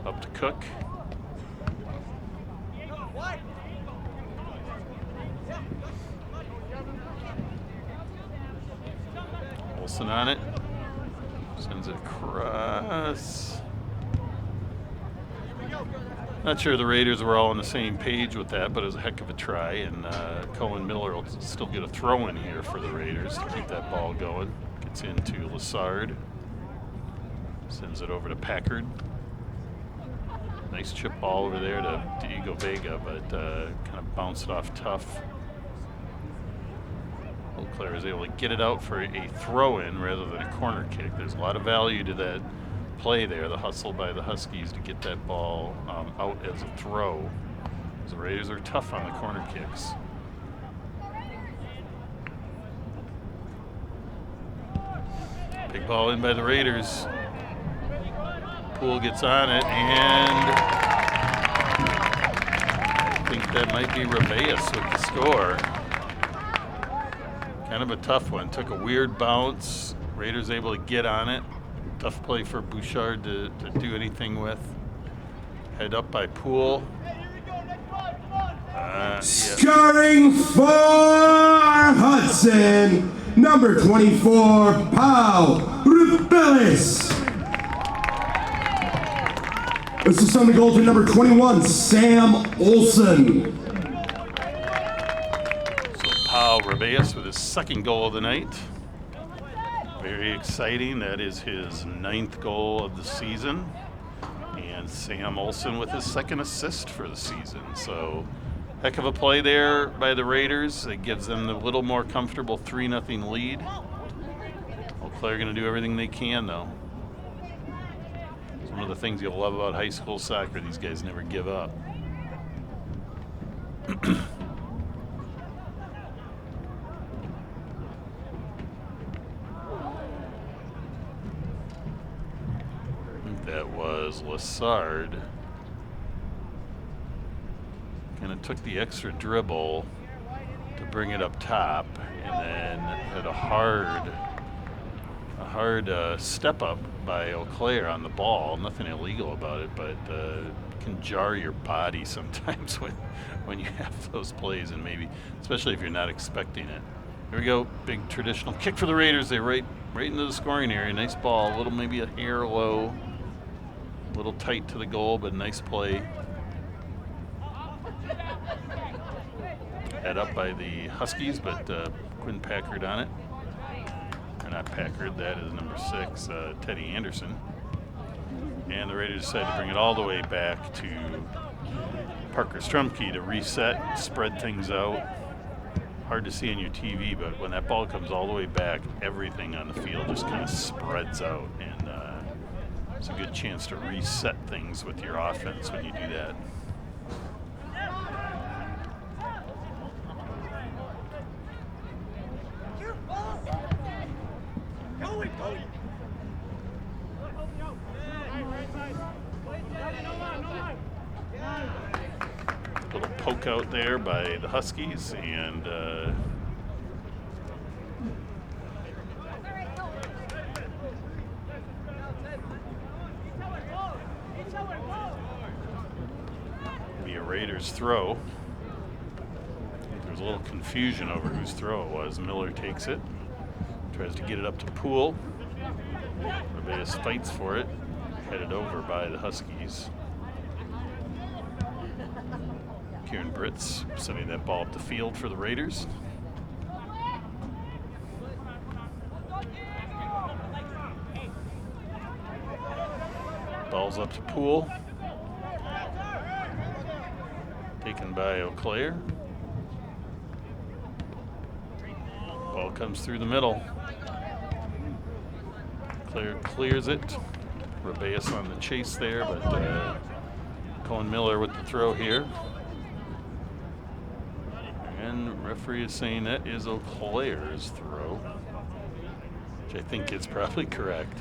Up to Cook. Olsen on it. Sends it across. Not sure the Raiders were all on the same page with that, but it was a heck of a try. And Cohen Miller will still get a throw in here for the Raiders to keep that ball going. Gets into Lassard. Sends it over to Packard. Nice chip ball over there to Diego Vega, but kind of bounced off tough. Claire is able to get it out for a throw-in rather than a corner kick. There's a lot of value to that play there, the hustle by the Huskies to get that ball out as a throw. The Raiders are tough on the corner kicks. Big ball in by the Raiders. Poole gets on it, and I think that might be Rebeus with the score. Kind of a tough one. Took a weird bounce. Raiders able to get on it. Tough play for Bouchard to do anything with. Head up by Poole. Scoring for Hudson, number 24, Paul Rebeus. This is on the goal to number 21, Sam Olsen. Paul Rebeus with his second goal of the night. Very exciting. That is his 9th goal of the season. And Sam Olsen with his second assist for the season. So, heck of a play there by the Raiders. It gives them the little more comfortable 3-0 lead. Eau Claire going to do everything they can, though. It's one of the things you'll love about high school soccer. These guys never give up. That was Lassard. Kind of took the extra dribble to bring it up top, and then had a hard step up by Eau Claire on the ball. Nothing illegal about it, but can jar your body sometimes when you have those plays, and maybe especially if you're not expecting it. Here we go, big traditional kick for the Raiders. They right into the scoring area. Nice ball, a little maybe a hair low, a little tight to the goal, but nice play. Head up by the Huskies, but Quinn Packard on it. Or not Packard, that is number 6, Teddy Anderson. And the Raiders decide to bring it all the way back to Parker Strumke to reset, spread things out. Hard to see on your TV, but when that ball comes all the way back, everything on the field just kind of spreads out, and it's a good chance to reset things with your offense when you do that. Little poke out there by the Huskies, and be a Raiders throw. There's a little confusion over whose throw it was. Miller takes it, tries to get it up to Poole. Rebeus fights for it, headed over by the Huskies. Kieran Britz sending that ball up the field for the Raiders. Ball's up to Poole. Taken by O'Clair. Ball comes through the middle. O'Clair clears it. Rebeus on the chase there, but Cohen Miller with the throw here. And referee is saying that is O'Clair's throw, which I think is probably correct.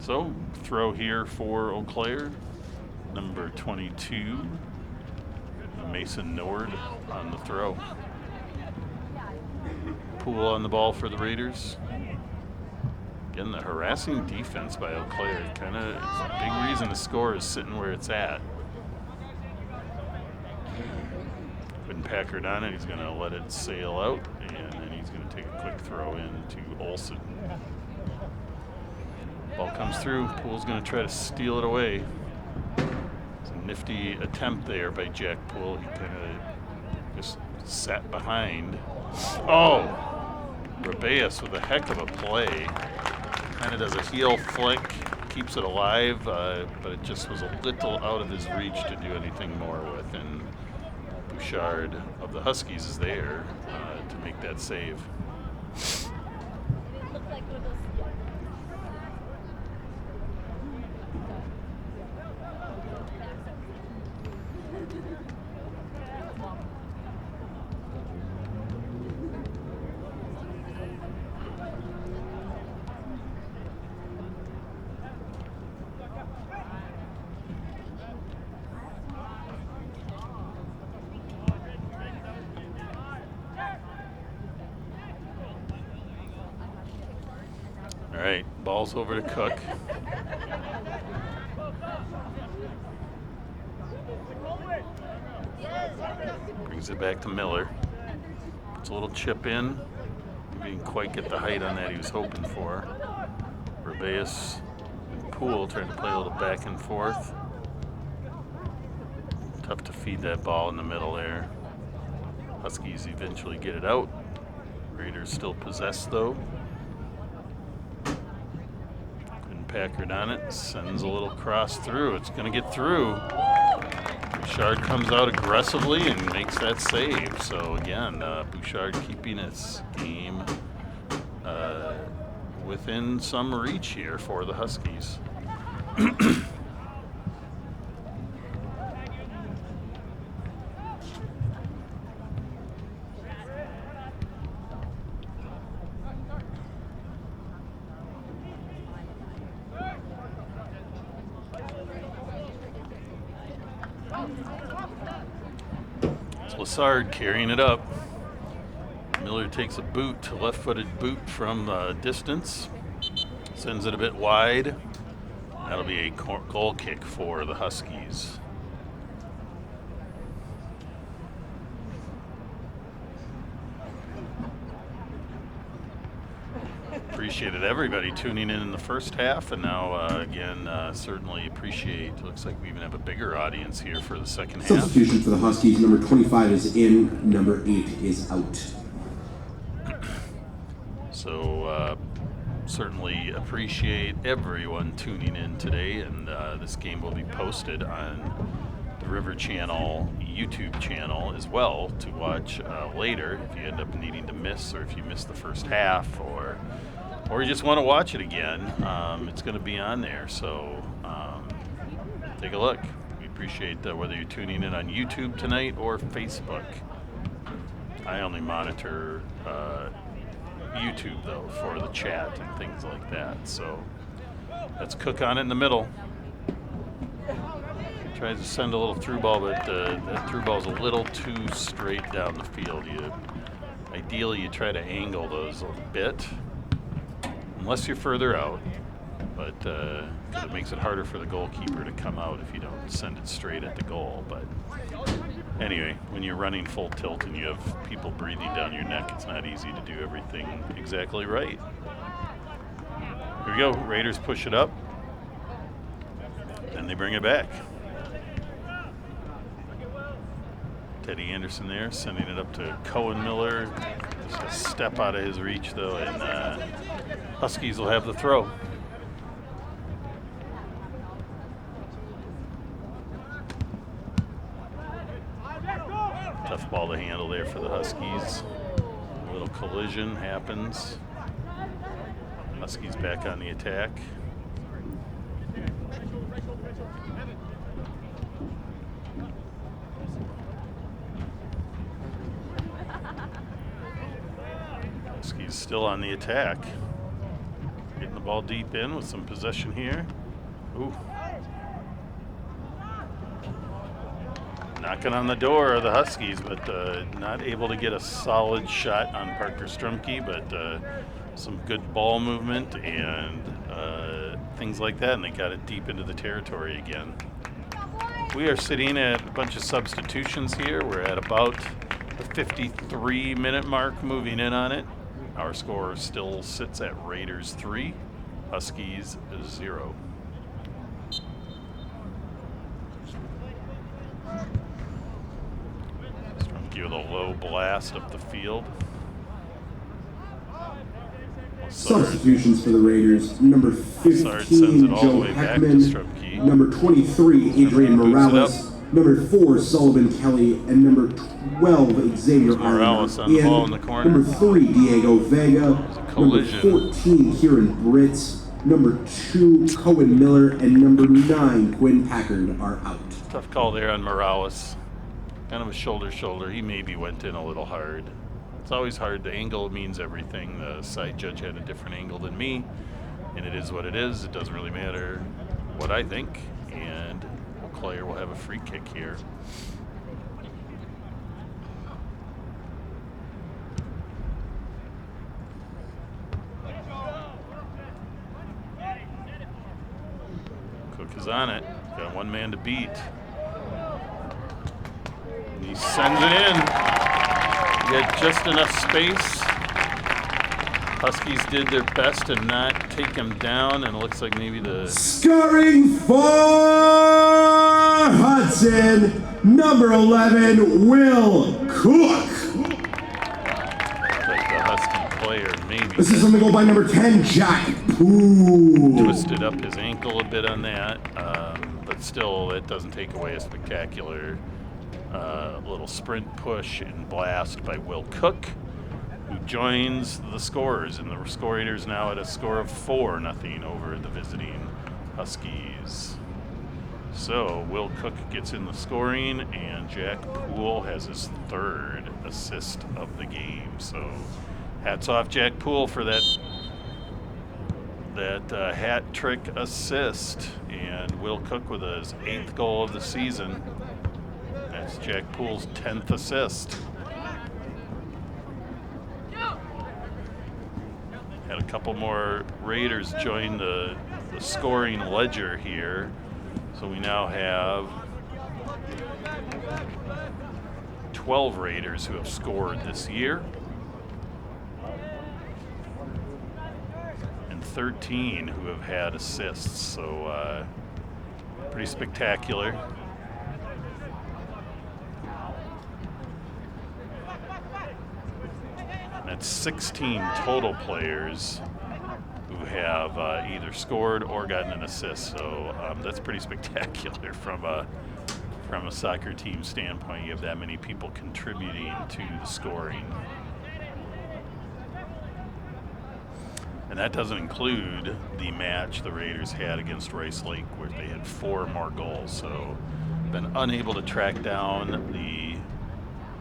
So, throw here for O'Clair, number 22, Mason Nord on the throw. Poole on the ball for the Raiders. Again, the harassing defense by O'Clair kind of is a big reason the score is sitting where it's at. Quinn Packard on it. He's going to let it sail out, and then he's going to take a quick throw in to Olsen. Ball comes through. Poole's going to try to steal it away. It's a nifty attempt there by Jack Poole. He kind of just sat behind. Oh! Rebeus with a heck of a play. Kind of does a heel flick, keeps it alive, but it just was a little out of his reach to do anything more with. And Bouchard of the Huskies is there to make that save. All right, ball's over to Cook. Brings it back to Miller. Puts a little chip in. He didn't quite get the height on that he was hoping for. Rebeus and Poole trying to play a little back and forth. Tough to feed that ball in the middle there. Huskies eventually get it out. Raiders still possessed though. Packard on it, sends a little cross through. It's going to get through. Bouchard comes out aggressively and makes that save. So again, Bouchard keeping its game within some reach here for the Huskies. Lassard carrying it up. Miller takes a boot, a left-footed boot from distance. Sends it a bit wide. That'll be a goal kick for the Huskies. Appreciated everybody tuning in the first half, and now again, certainly appreciate. Looks like we even have a bigger audience here for the second half. Substitution for the Huskies. Number 25 is in. Number 8 is out. So certainly appreciate everyone tuning in today, and this game will be posted on the River Channel YouTube channel as well to watch later if you end up needing to miss, or if you missed the first half, or you just want to watch it again. It's going to be on there, so take a look. We appreciate whether you're tuning in on YouTube tonight or Facebook. I only monitor YouTube though for the chat and things like that. So let's cook on it in the middle. Tries to send a little through ball, but that through ball's a little too straight down the field. Ideally you try to angle those a bit, unless you're further out, but 'cause it makes it harder for the goalkeeper to come out if you don't send it straight at the goal. But anyway, when you're running full tilt and you have people breathing down your neck, it's not easy to do everything exactly right. Here we go. Raiders push it up, then they bring it back. Teddy Anderson there, sending it up to Cohen Miller. Just a step out of his reach, though, and Huskies will have the throw. Tough ball to handle there for the Huskies. A little collision happens. Huskies back on the attack. Huskies still on the attack. Getting the ball deep in with some possession here. Ooh. Knocking on the door of the Huskies, but not able to get a solid shot on Parker Strumke, but some good ball movement and things like that, and they got it deep into the territory again. We are sitting at a bunch of substitutions here. We're at about the 53-minute mark, moving in on it. Our score still sits at Raiders 3, Huskies 0. Strumke with a low blast up the field. Substitutions for the Raiders. Number 15, Joe Heckman. Number 23, Adrian Morales. Number 4, Sullivan Kelly. And number 12, Xavier Morales on the ball in the corner. Number 3, Diego Vega. Number 14, Kieran Britt. Number 2, Cohen Miller. And number 9, Quinn Packard are out. Tough call there on Morales. Kind of a shoulder. He maybe went in a little hard. It's always hard. The angle means everything. The side judge had a different angle than me, and it is what it is. It doesn't really matter what I think. And Claire will have a free kick here. Cook is on it. Got one man to beat. And he sends it in. He had just enough space. Huskies did their best to not take him down, and it looks like maybe the... Scoring for Hudson, number 11, Will Cook. Like the Husky player, maybe. This is on the goal by number 10, Jack Poole. Twisted up his ankle a bit on that, but still, it doesn't take away a spectacular little sprint push and blast by Will Cook, who joins the scorers, and the Raiders now at a score of 4-0 over the visiting Huskies. So Will Cook gets in the scoring, and Jack Poole has his 3rd assist of the game. So hats off Jack Poole for that hat trick assist, and Will Cook with his 8th goal of the season. That's Jack Poole's 10th assist. Had a couple more Raiders join the the scoring ledger here. So we now have 12 Raiders who have scored this year, and 13 who have had assists. So pretty spectacular. And that's 16 total players who have either scored or gotten an assist. So that's pretty spectacular from a soccer team standpoint. You have that many people contributing to the scoring. And that doesn't include the match the Raiders had against Rice Lake, where they had 4 more goals. So been unable to track down the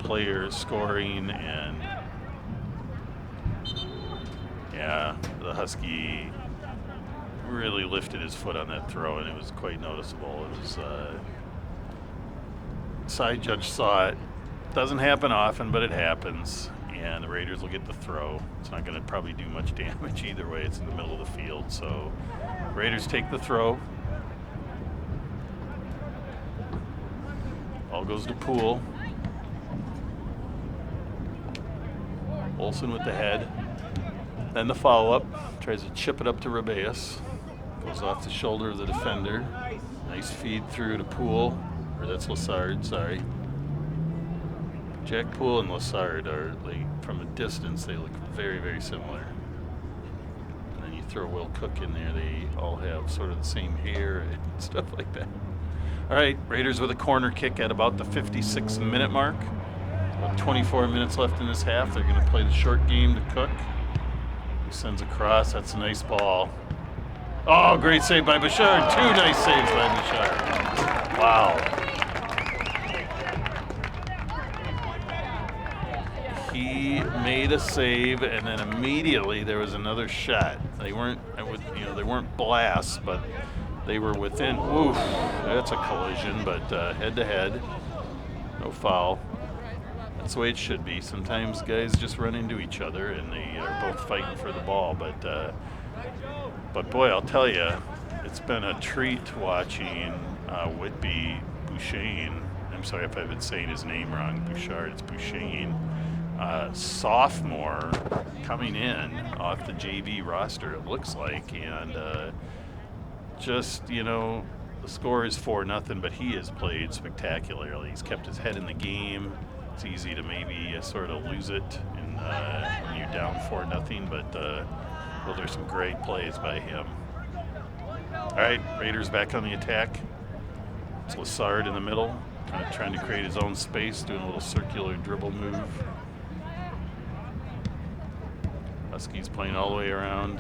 players scoring, and yeah, the Husky really lifted his foot on that throw, and it was quite noticeable. It was side judge saw it. Doesn't happen often, but it happens, and the Raiders will get the throw. It's not going to probably do much damage either way. It's in the middle of the field, so Raiders take the throw. Ball goes to Poole. Olsen with the head. Then the follow-up. Tries to chip it up to Ribeus. Goes off the shoulder of the defender. Nice feed through to Poole. Or that's Lassard, sorry. Jack Poole and Lassard are, like, from a distance, they look very, very similar. And then you throw Will Cook in there, they all have sort of the same hair and stuff like that. All right, Raiders with a corner kick at about the 56-minute mark. About 24 minutes left in this half. They're going to play the short game to Cook. He sends across. That's a nice ball. Oh, great save by Bouchard. 2 nice saves by Bouchard. Wow. He made a save, and then immediately there was another shot. They weren't, they weren't blasts, but they were within. Oof, that's a collision, but head to head, no foul. That's the way it should be. Sometimes guys just run into each other, and they are both fighting for the ball. But boy, I'll tell you, it's been a treat watching Whitby Bouchane. I'm sorry if I've been saying his name wrong. Bouchard, it's Bouchane. Sophomore coming in off the JV roster, it looks like, and just, the score is 4-0, but he has played spectacularly. He's kept his head in the game. It's easy to maybe sort of lose it when you're down 4-0, but there's some great plays by him. All right, Raiders back on the attack. It's Lassard in the middle, kind of trying to create his own space, doing a little circular dribble move. Huskies playing all the way around.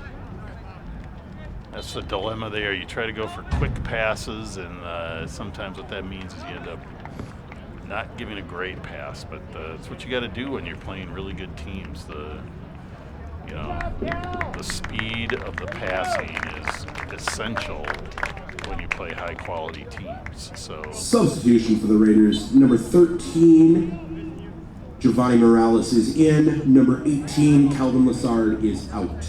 That's the dilemma there. You try to go for quick passes, and sometimes what that means is you end up not giving a great pass, but it's what you got to do when you're playing really good teams. The speed of the passing is essential when you play high quality teams. So substitution for the Raiders, number 13, Giovanni Morales is in. Number 18, Calvin Lassard is out.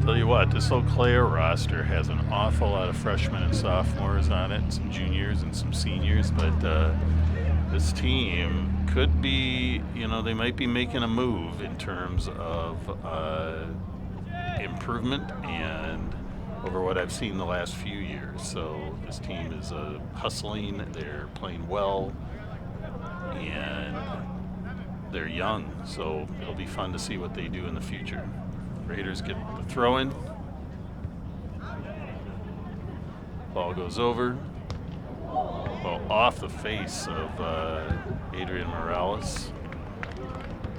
Tell you what, this Eau Claire roster has an awful lot of freshmen and sophomores on it, and some juniors and some seniors, but this team could be, they might be making a move in terms of improvement and over what I've seen the last few years. So this team is hustling, they're playing well, and they're young, so it'll be fun to see what they do in the future. Raiders get the throw in. Ball goes over. Ball off the face of Adrian Morales.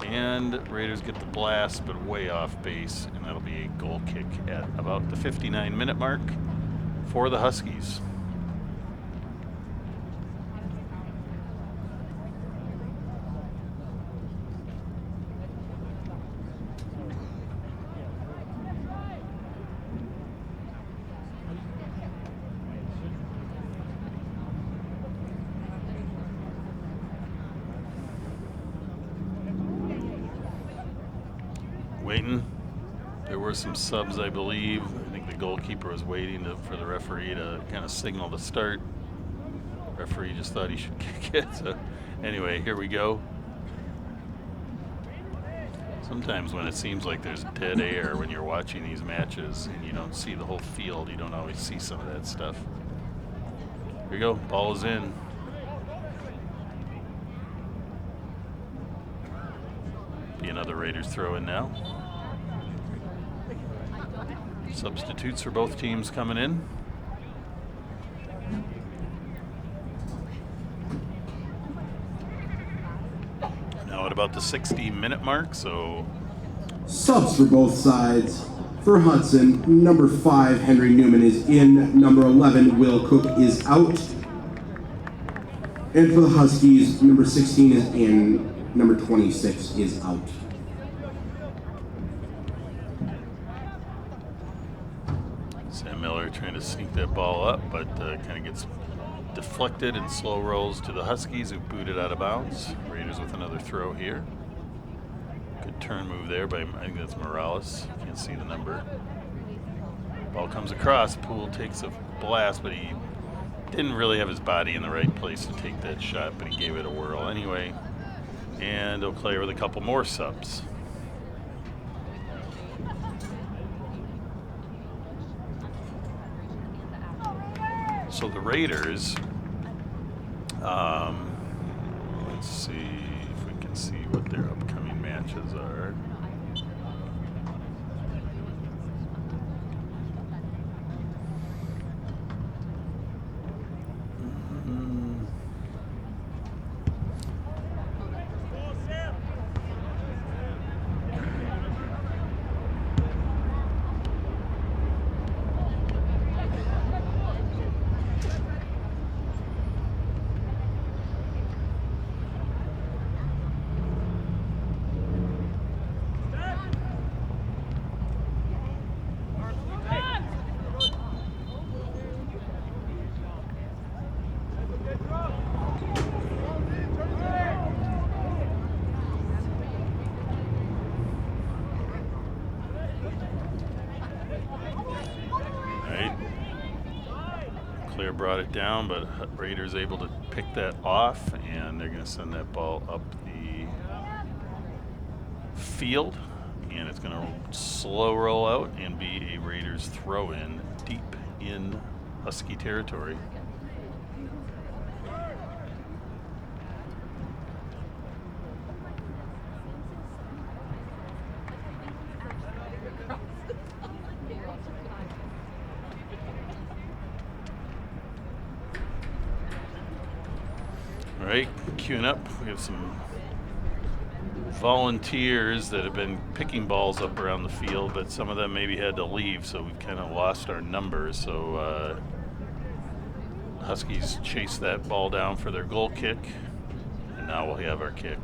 And Raiders get the blast, but way off base, and that'll be a goal kick at about the 59-minute mark for the Huskies. waiting. There were some subs, I believe. I think the goalkeeper was waiting for the referee to kind of signal the start. Referee just thought he should kick it. So anyway, here we go. Sometimes when it seems like there's dead air when you're watching these matches and you don't see the whole field, you don't always see some of that stuff. Here we go. Ball is in. Be another Raiders throw in now. Substitutes for both teams coming in. Now at about the 60-minute mark, so Subs for both sides. For Hudson, number 5, Henry Newman is in. Number 11, Will Cook is out. And for the Huskies, number 16 is in. Number 26 is out. Sam Miller trying to sneak that ball up, but kind of gets deflected and slow rolls to the Huskies, who boot it out of bounds. Raiders with another throw here. Good turn move there by, I think that's Morales. Can't see the number. Ball comes across. Poole takes a blast, but he didn't really have his body in the right place to take that shot, but he gave it a whirl anyway. And Eau Claire with a couple more subs. So the Raiders, let's see if we can see what their upcoming matches are. Claire brought it down, but Raiders able to pick that off, and they're going to send that ball up the field, and it's going to slow roll out and be a Raiders throw-in deep in Husky territory. All right, queuing up. We have some volunteers that have been picking balls up around the field, but some of them maybe had to leave, so we've kind of lost our numbers. So Huskies chase that ball down for their goal kick, and now we'll have our kick.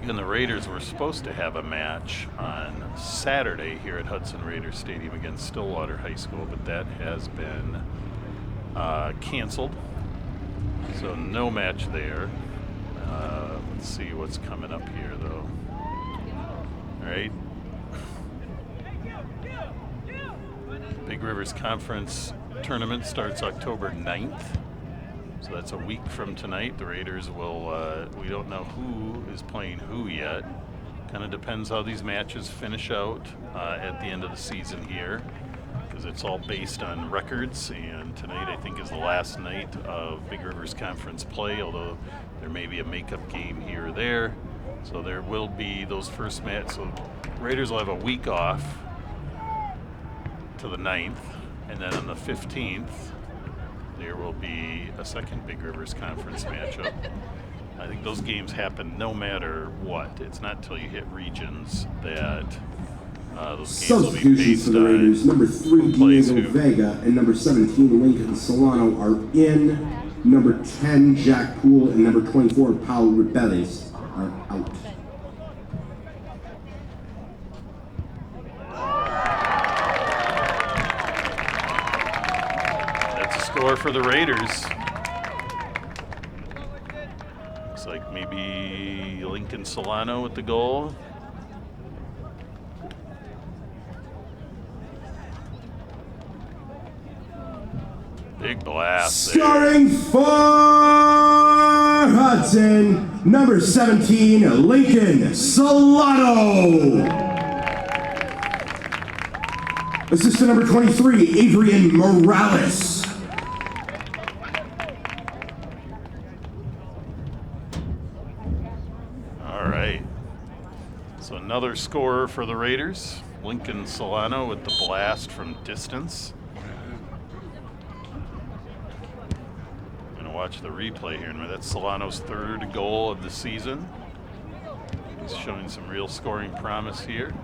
And the Raiders were supposed to have a match on Saturday here at Hudson Raiders Stadium against Stillwater High School, but that has been canceled. So no match there. Let's see what's coming up here, though. All right. Big Rivers Conference tournament starts October 9th. So that's a week from tonight. The Raiders will, we don't know who is playing who yet. Kind of depends how these matches finish out at the end of the season here, because it's all based on records, and tonight I think is the last night of Big Rivers Conference play, although there may be a makeup game here or there. So there will be those first matches. So Raiders will have a week off to the 9th, and then on the 15th, there will be a second Big Rivers Conference matchup. I think those games happen no matter what. It's not until you hit regions that those games will be based for the Raiders. Number 3, Diego Vega, and number 17, Lincoln Solano are in. Number 10, Jack Poole, and number 24, Paul Rebeles are out. score for the Raiders. Looks like maybe Lincoln Solano with the goal. Big blast there. Scoring for Hudson, number 17, Lincoln Solano. Assistant number 23, Adrian Morales. All right. So another scorer for the Raiders, Lincoln Solano with the blast from distance. Watch the replay here. That's Solano's third goal of the season. He's showing some real scoring promise here.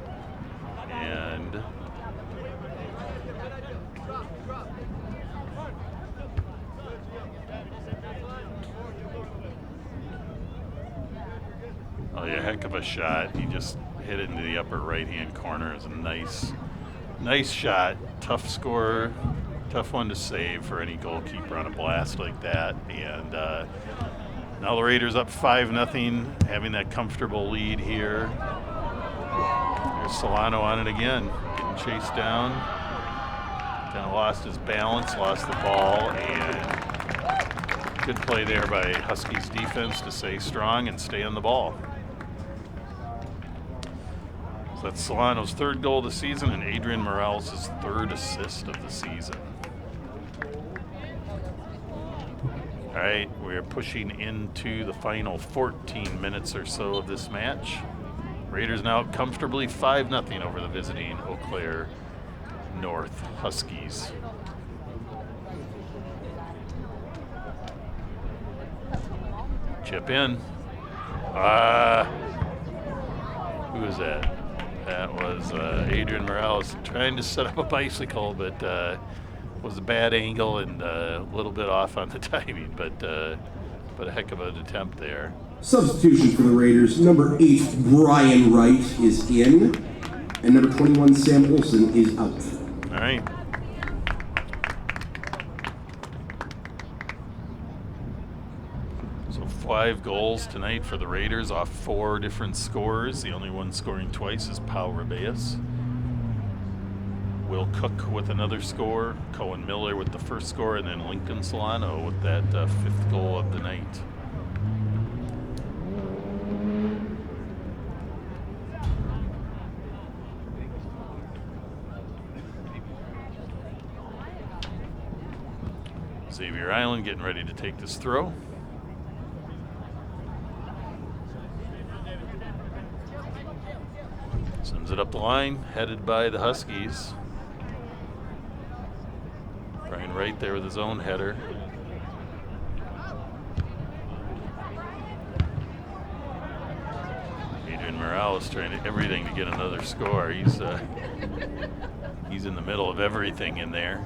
And oh yeah, heck of a shot. He just hit it into the upper right-hand corner. It's a nice shot. Tough scorer. Tough one to save for any goalkeeper on a blast like that. And now the Raiders up 5-0, having that comfortable lead here. There's Solano on it again, getting chased down. Kind of lost his balance, lost the ball, and good play there by Huskies defense to stay strong and stay on the ball. So that's Solano's third goal of the season and Adrian Morales' third assist of the season. All right, we're pushing into the final 14 minutes or so of this match. Raiders now comfortably 5-0 over the visiting Eau Claire North Huskies. Chip in. Who is that? That was Adrian Morales trying to set up a bicycle, but was a bad angle and a little bit off on the timing, but a heck of an attempt there. Substitution for the Raiders, number 8, Brian Wright is in, and number 21, Sam Olson is out. All right. So 5 goals tonight for the Raiders off 4 different scorers. The only one scoring twice is Pau Ribeas. Will Cook with another score, Cohen Miller with the first score, and then Lincoln Solano with that 5th goal of the night. Xavier Island getting ready to take this throw. Sends it up the line, headed by the Huskies. Brian Wright there with his own header. Adrian Morales trying everything to get another score. He's in the middle of everything in there.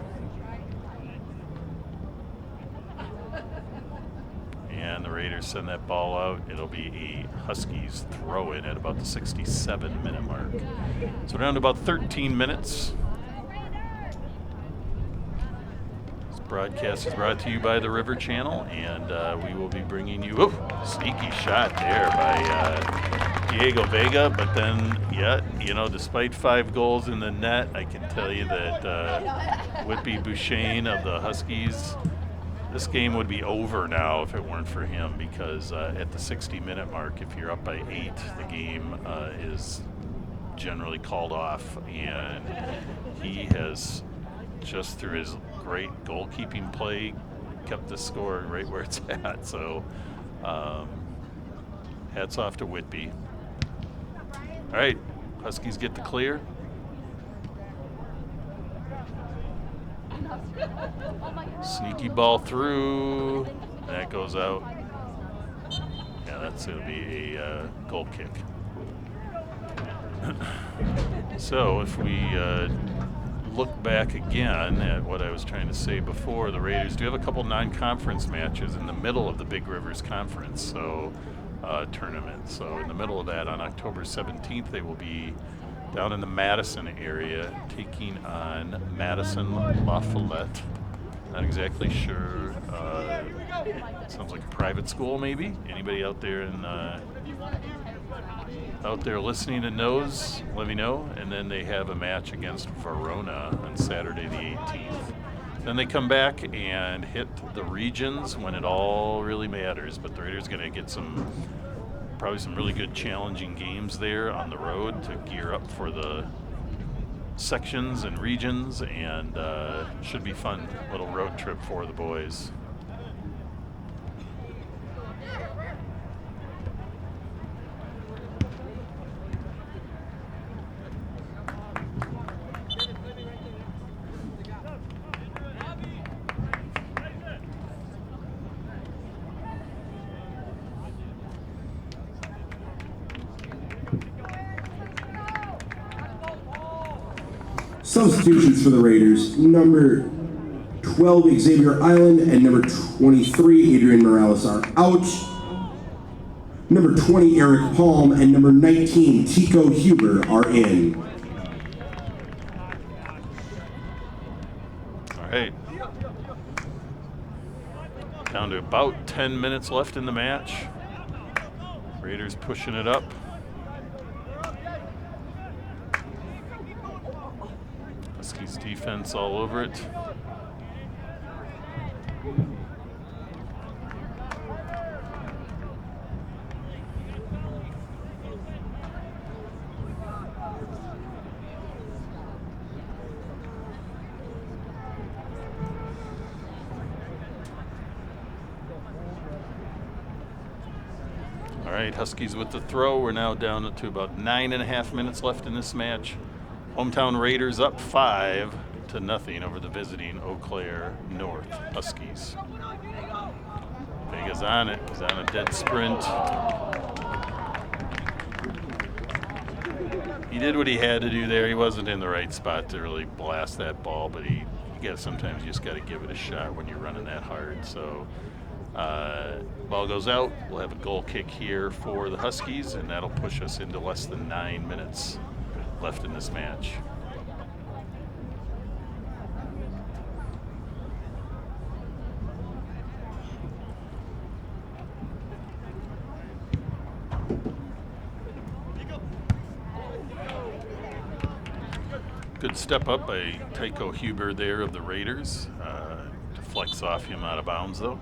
And the Raiders send that ball out. It'll be a Huskies throw in at about the 67-minute mark. So down to about 13 minutes. This broadcast is brought to you by the River Channel, and we will be bringing you, sneaky shot there by Diego Vega, but then, despite 5 goals in the net, I can tell you that Whitby Bouchane of the Huskies, this game would be over now if it weren't for him, because at the 60-minute mark, if you're up by 8, the game is generally called off, and he has, just through his great goalkeeping play, kept the score right where it's at. So hats off to Whitby. All right, Huskies get the clear. Sneaky ball through. That goes out. Yeah, that's going to be a goal kick. So if we look back again at what I was trying to say before, the Raiders do have a couple non-conference matches in the middle of the Big Rivers Conference tournament. So in the middle of that, on October 17th, they will be down in the Madison area taking on Madison La Follette. Not exactly sure. Sounds like a private school, maybe. Anybody out there listening and knows, let me know. And then they have a match against Verona on Saturday the 18th. Then they come back and hit the regions when it all really matters. But the Raiders going to get probably some really good challenging games there on the road to gear up for the sections and regions, and should be fun little road trip for the boys. Substitutions for the Raiders. Number 12, Xavier Island, and number 23, Adrian Morales are out. Number 20, Eric Palm, and number 19, Tico Huber are in. All right. Down to about 10 minutes left in the match. Raiders pushing it up. Huskies defense all over it. All right, Huskies with the throw. We're now down to about 9.5 minutes left in this match. Hometown Raiders up 5-0 over the visiting Eau Claire North Huskies. Vega's on it. He's on a dead sprint. He did what he had to do there. He wasn't in the right spot to really blast that ball, but sometimes you just got to give it a shot when you're running that hard. So ball goes out. We'll have a goal kick here for the Huskies, and that'll push us into less than 9 minutes left in this match. Good step up by Tycho Huber there of the Raiders. Deflects off him out of bounds, though.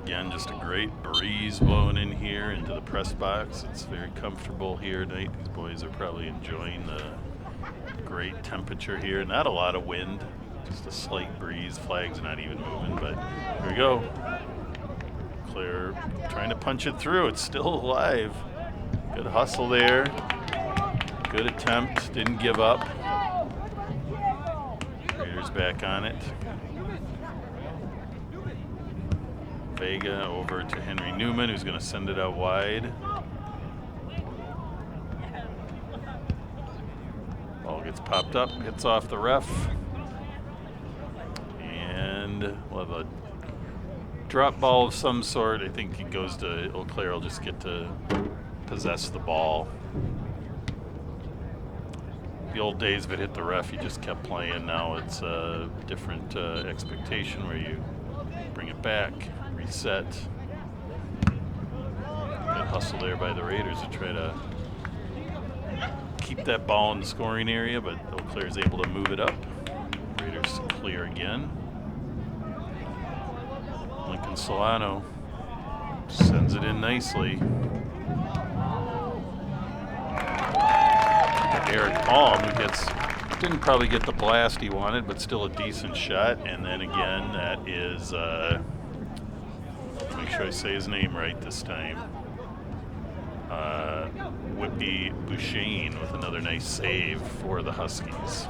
Again, just a great breeze blowing in here into the press box. It's very comfortable here tonight. These boys are probably enjoying the great temperature here. Not a lot of wind, just a slight breeze. Flag's not even moving, but here we go. Claire trying to punch it through. It's still alive. Good hustle there. Good attempt. Didn't give up. Raiders back on it. Vega over to Henry Newman, who's going to send it out wide. Ball gets popped up, hits off the ref. And we'll have a drop ball of some sort. I think it goes to Eau Claire. Will just get to possess the ball. The old days of it hit the ref, you just kept playing. Now it's a different expectation where you bring it back. Reset. Good hustle there by the Raiders to try to keep that ball in the scoring area, but Eau Claire's able to move it up. Raiders clear again. Lincoln Solano sends it in nicely. Eric Palm, who didn't probably get the blast he wanted, but still a decent shot. And then again, that is make sure I say his name right this time. Whitby Bouchane with another nice save for the Huskies.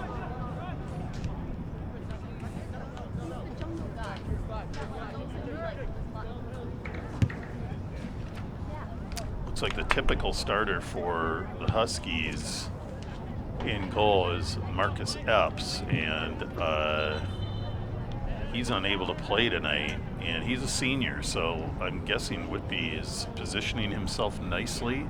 Looks like the typical starter for the Huskies In goal is Marcus Epps, and he's unable to play tonight, and he's a senior, so I'm guessing Whitby is positioning himself nicely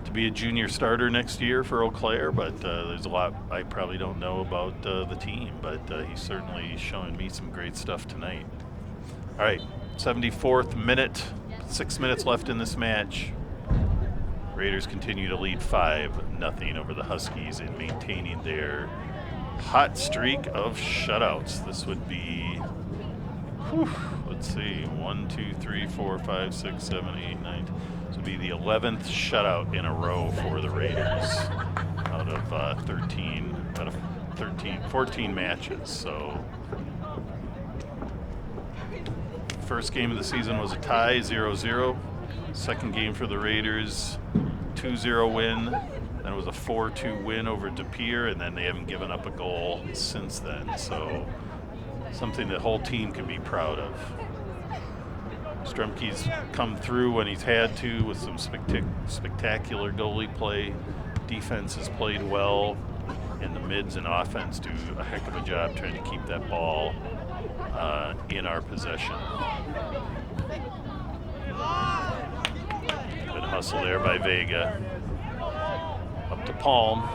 to be a junior starter next year for Eau Claire, but there's a lot I probably don't know about the team, but he's certainly showing me some great stuff tonight. All right, 74th minute, 6 minutes left in this match. Raiders continue to lead 5-0 over the Huskies in maintaining their hot streak of shutouts. This would be, let's see, 1, 2, 3, 4, 5, 6, 7, 8, 9. This would be the 11th shutout in a row for the Raiders out of 14 matches. So, first game of the season was a tie, 0-0. Second game for the Raiders, 2-0 win. Then it was a 4-2 win over De Pere, and then they haven't given up a goal since then. So something the whole team can be proud of. Stremke's come through when he's had to with some spectacular goalie play. Defense has played well, and the mids and offense do a heck of a job trying to keep that ball in our possession. Good hustle there by Vega. Up to Palm.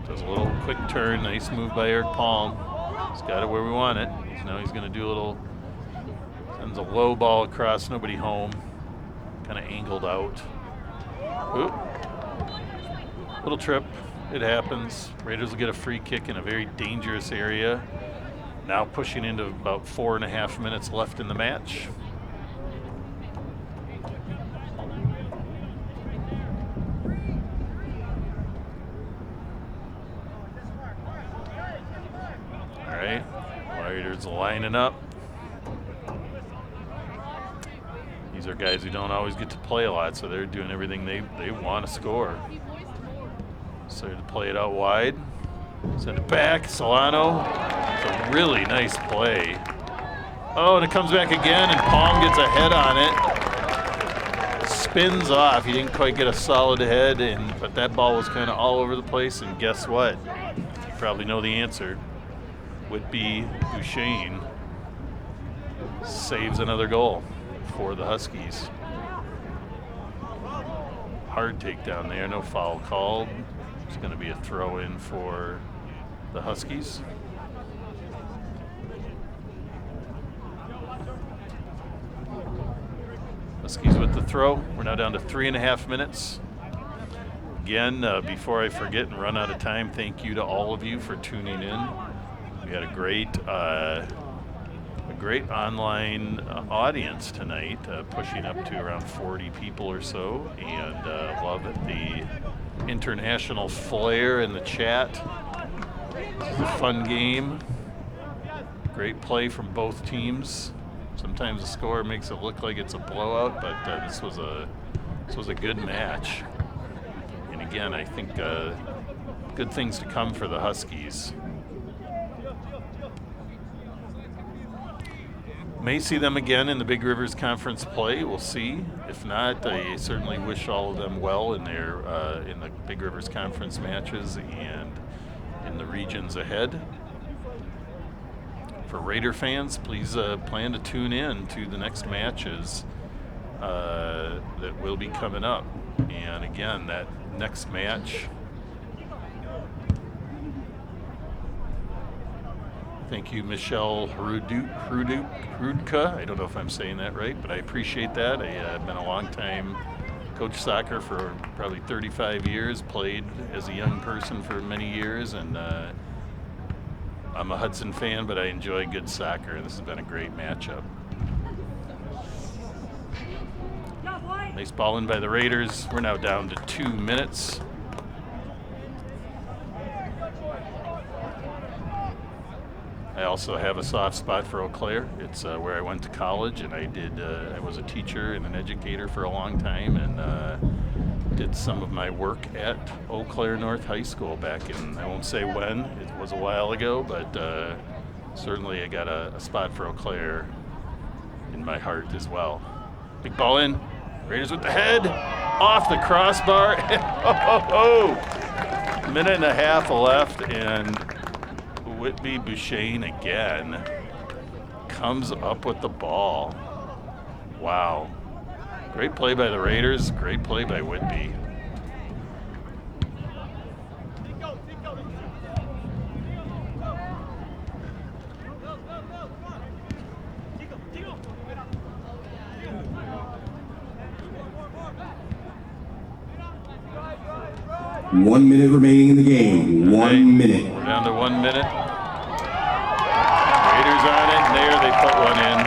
Does a little quick turn. Nice move by Eric Palm. He's got it where we want it. Now he's going to do a little, sends a low ball across, nobody home. Kind of angled out. Oop. Little trip. It happens. Raiders will get a free kick in a very dangerous area. Now pushing into about 4.5 minutes left in the match. All right, Raiders lining up. These are guys who don't always get to play a lot, so they're doing everything they want to score. So to play it out wide. Send it back, Solano. It's a really nice play. Oh, and it comes back again, and Palm gets a head on it. Spins off. He didn't quite get a solid head, but that ball was kind of all over the place, and guess what? You probably know the answer. Whitby Duchesne saves another goal for the Huskies. Hard takedown there, no foul called. It's going to be a throw-in for the Huskies. Huskies with the throw. We're now down to 3.5 minutes. Again, before I forget and run out of time, thank you to all of you for tuning in. We had a great online audience tonight, pushing up to around 40 people or so, and love it. The international flair in the chat. This is a fun game. Great play from both teams. Sometimes the score makes it look like it's a blowout, but this was a good match. And again, I think good things to come for the Huskies. May see them again in the Big Rivers Conference play. We'll see. If not, I certainly wish all of them well in their in the Big Rivers Conference matches and in the regions ahead. For Raider fans, please plan to tune in to the next matches that will be coming up. And again, that next match. Thank you, Michelle Hrudka. I don't know if I'm saying that right, but I appreciate that. I've been a long time coach soccer for probably 35 years, played as a young person for many years, and I'm a Hudson fan, but I enjoy good soccer. This has been a great matchup. Nice ball in by the Raiders. We're now down to 2 minutes. I also have a soft spot for Eau Claire. It's where I went to college, and I was a teacher and an educator for a long time, and did some of my work at Eau Claire North High School back in, I won't say when, it was a while ago, but certainly I got a spot for Eau Claire in my heart as well. Big ball in, Raiders with the head, off the crossbar, Minute and a half left, and Whitby Bouchane again comes up with the ball. Wow. Great play by the Raiders, great play by Whitby. One minute remaining in the game. One minute. We're down to 1 minute. Raiders on it, and there they put one in.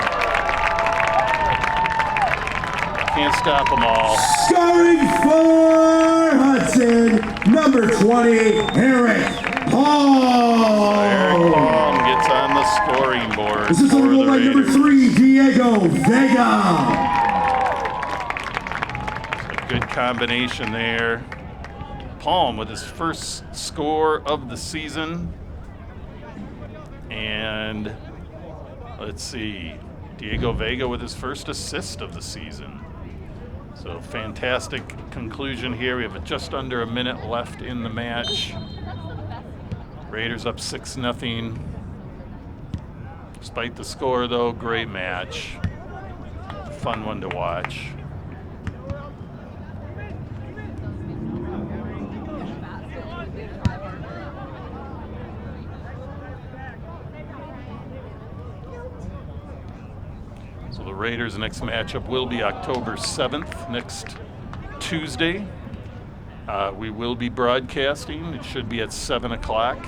Can't stop them all. Scoring for Hudson, number 20, Eric Paul. Eric Paul gets on the scoring board. This is for on the goal by number Raiders. 3, Diego Vega. A good combination there. Palm with his first score of the season. And let's see, Diego Vega with his first assist of the season. So fantastic conclusion here. We have just under a minute left in the match. Raiders up 6-0. Despite the score though, great match. Fun one to watch. So the Raiders' next matchup will be October 7th, next Tuesday. We will be broadcasting. It should be at 7 o'clock.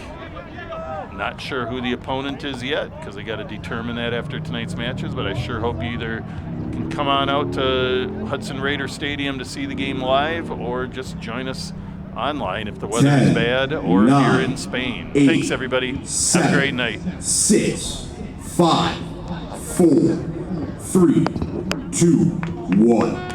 Not sure who the opponent is yet, because they got to determine that after tonight's matches, but I sure hope you either can come on out to Hudson Raider Stadium to see the game live, or just join us online if the weather is bad, or if you're in Spain. 8, Thanks, everybody. 7, Have a great night. 6, 5, 4, 3, 2, 1.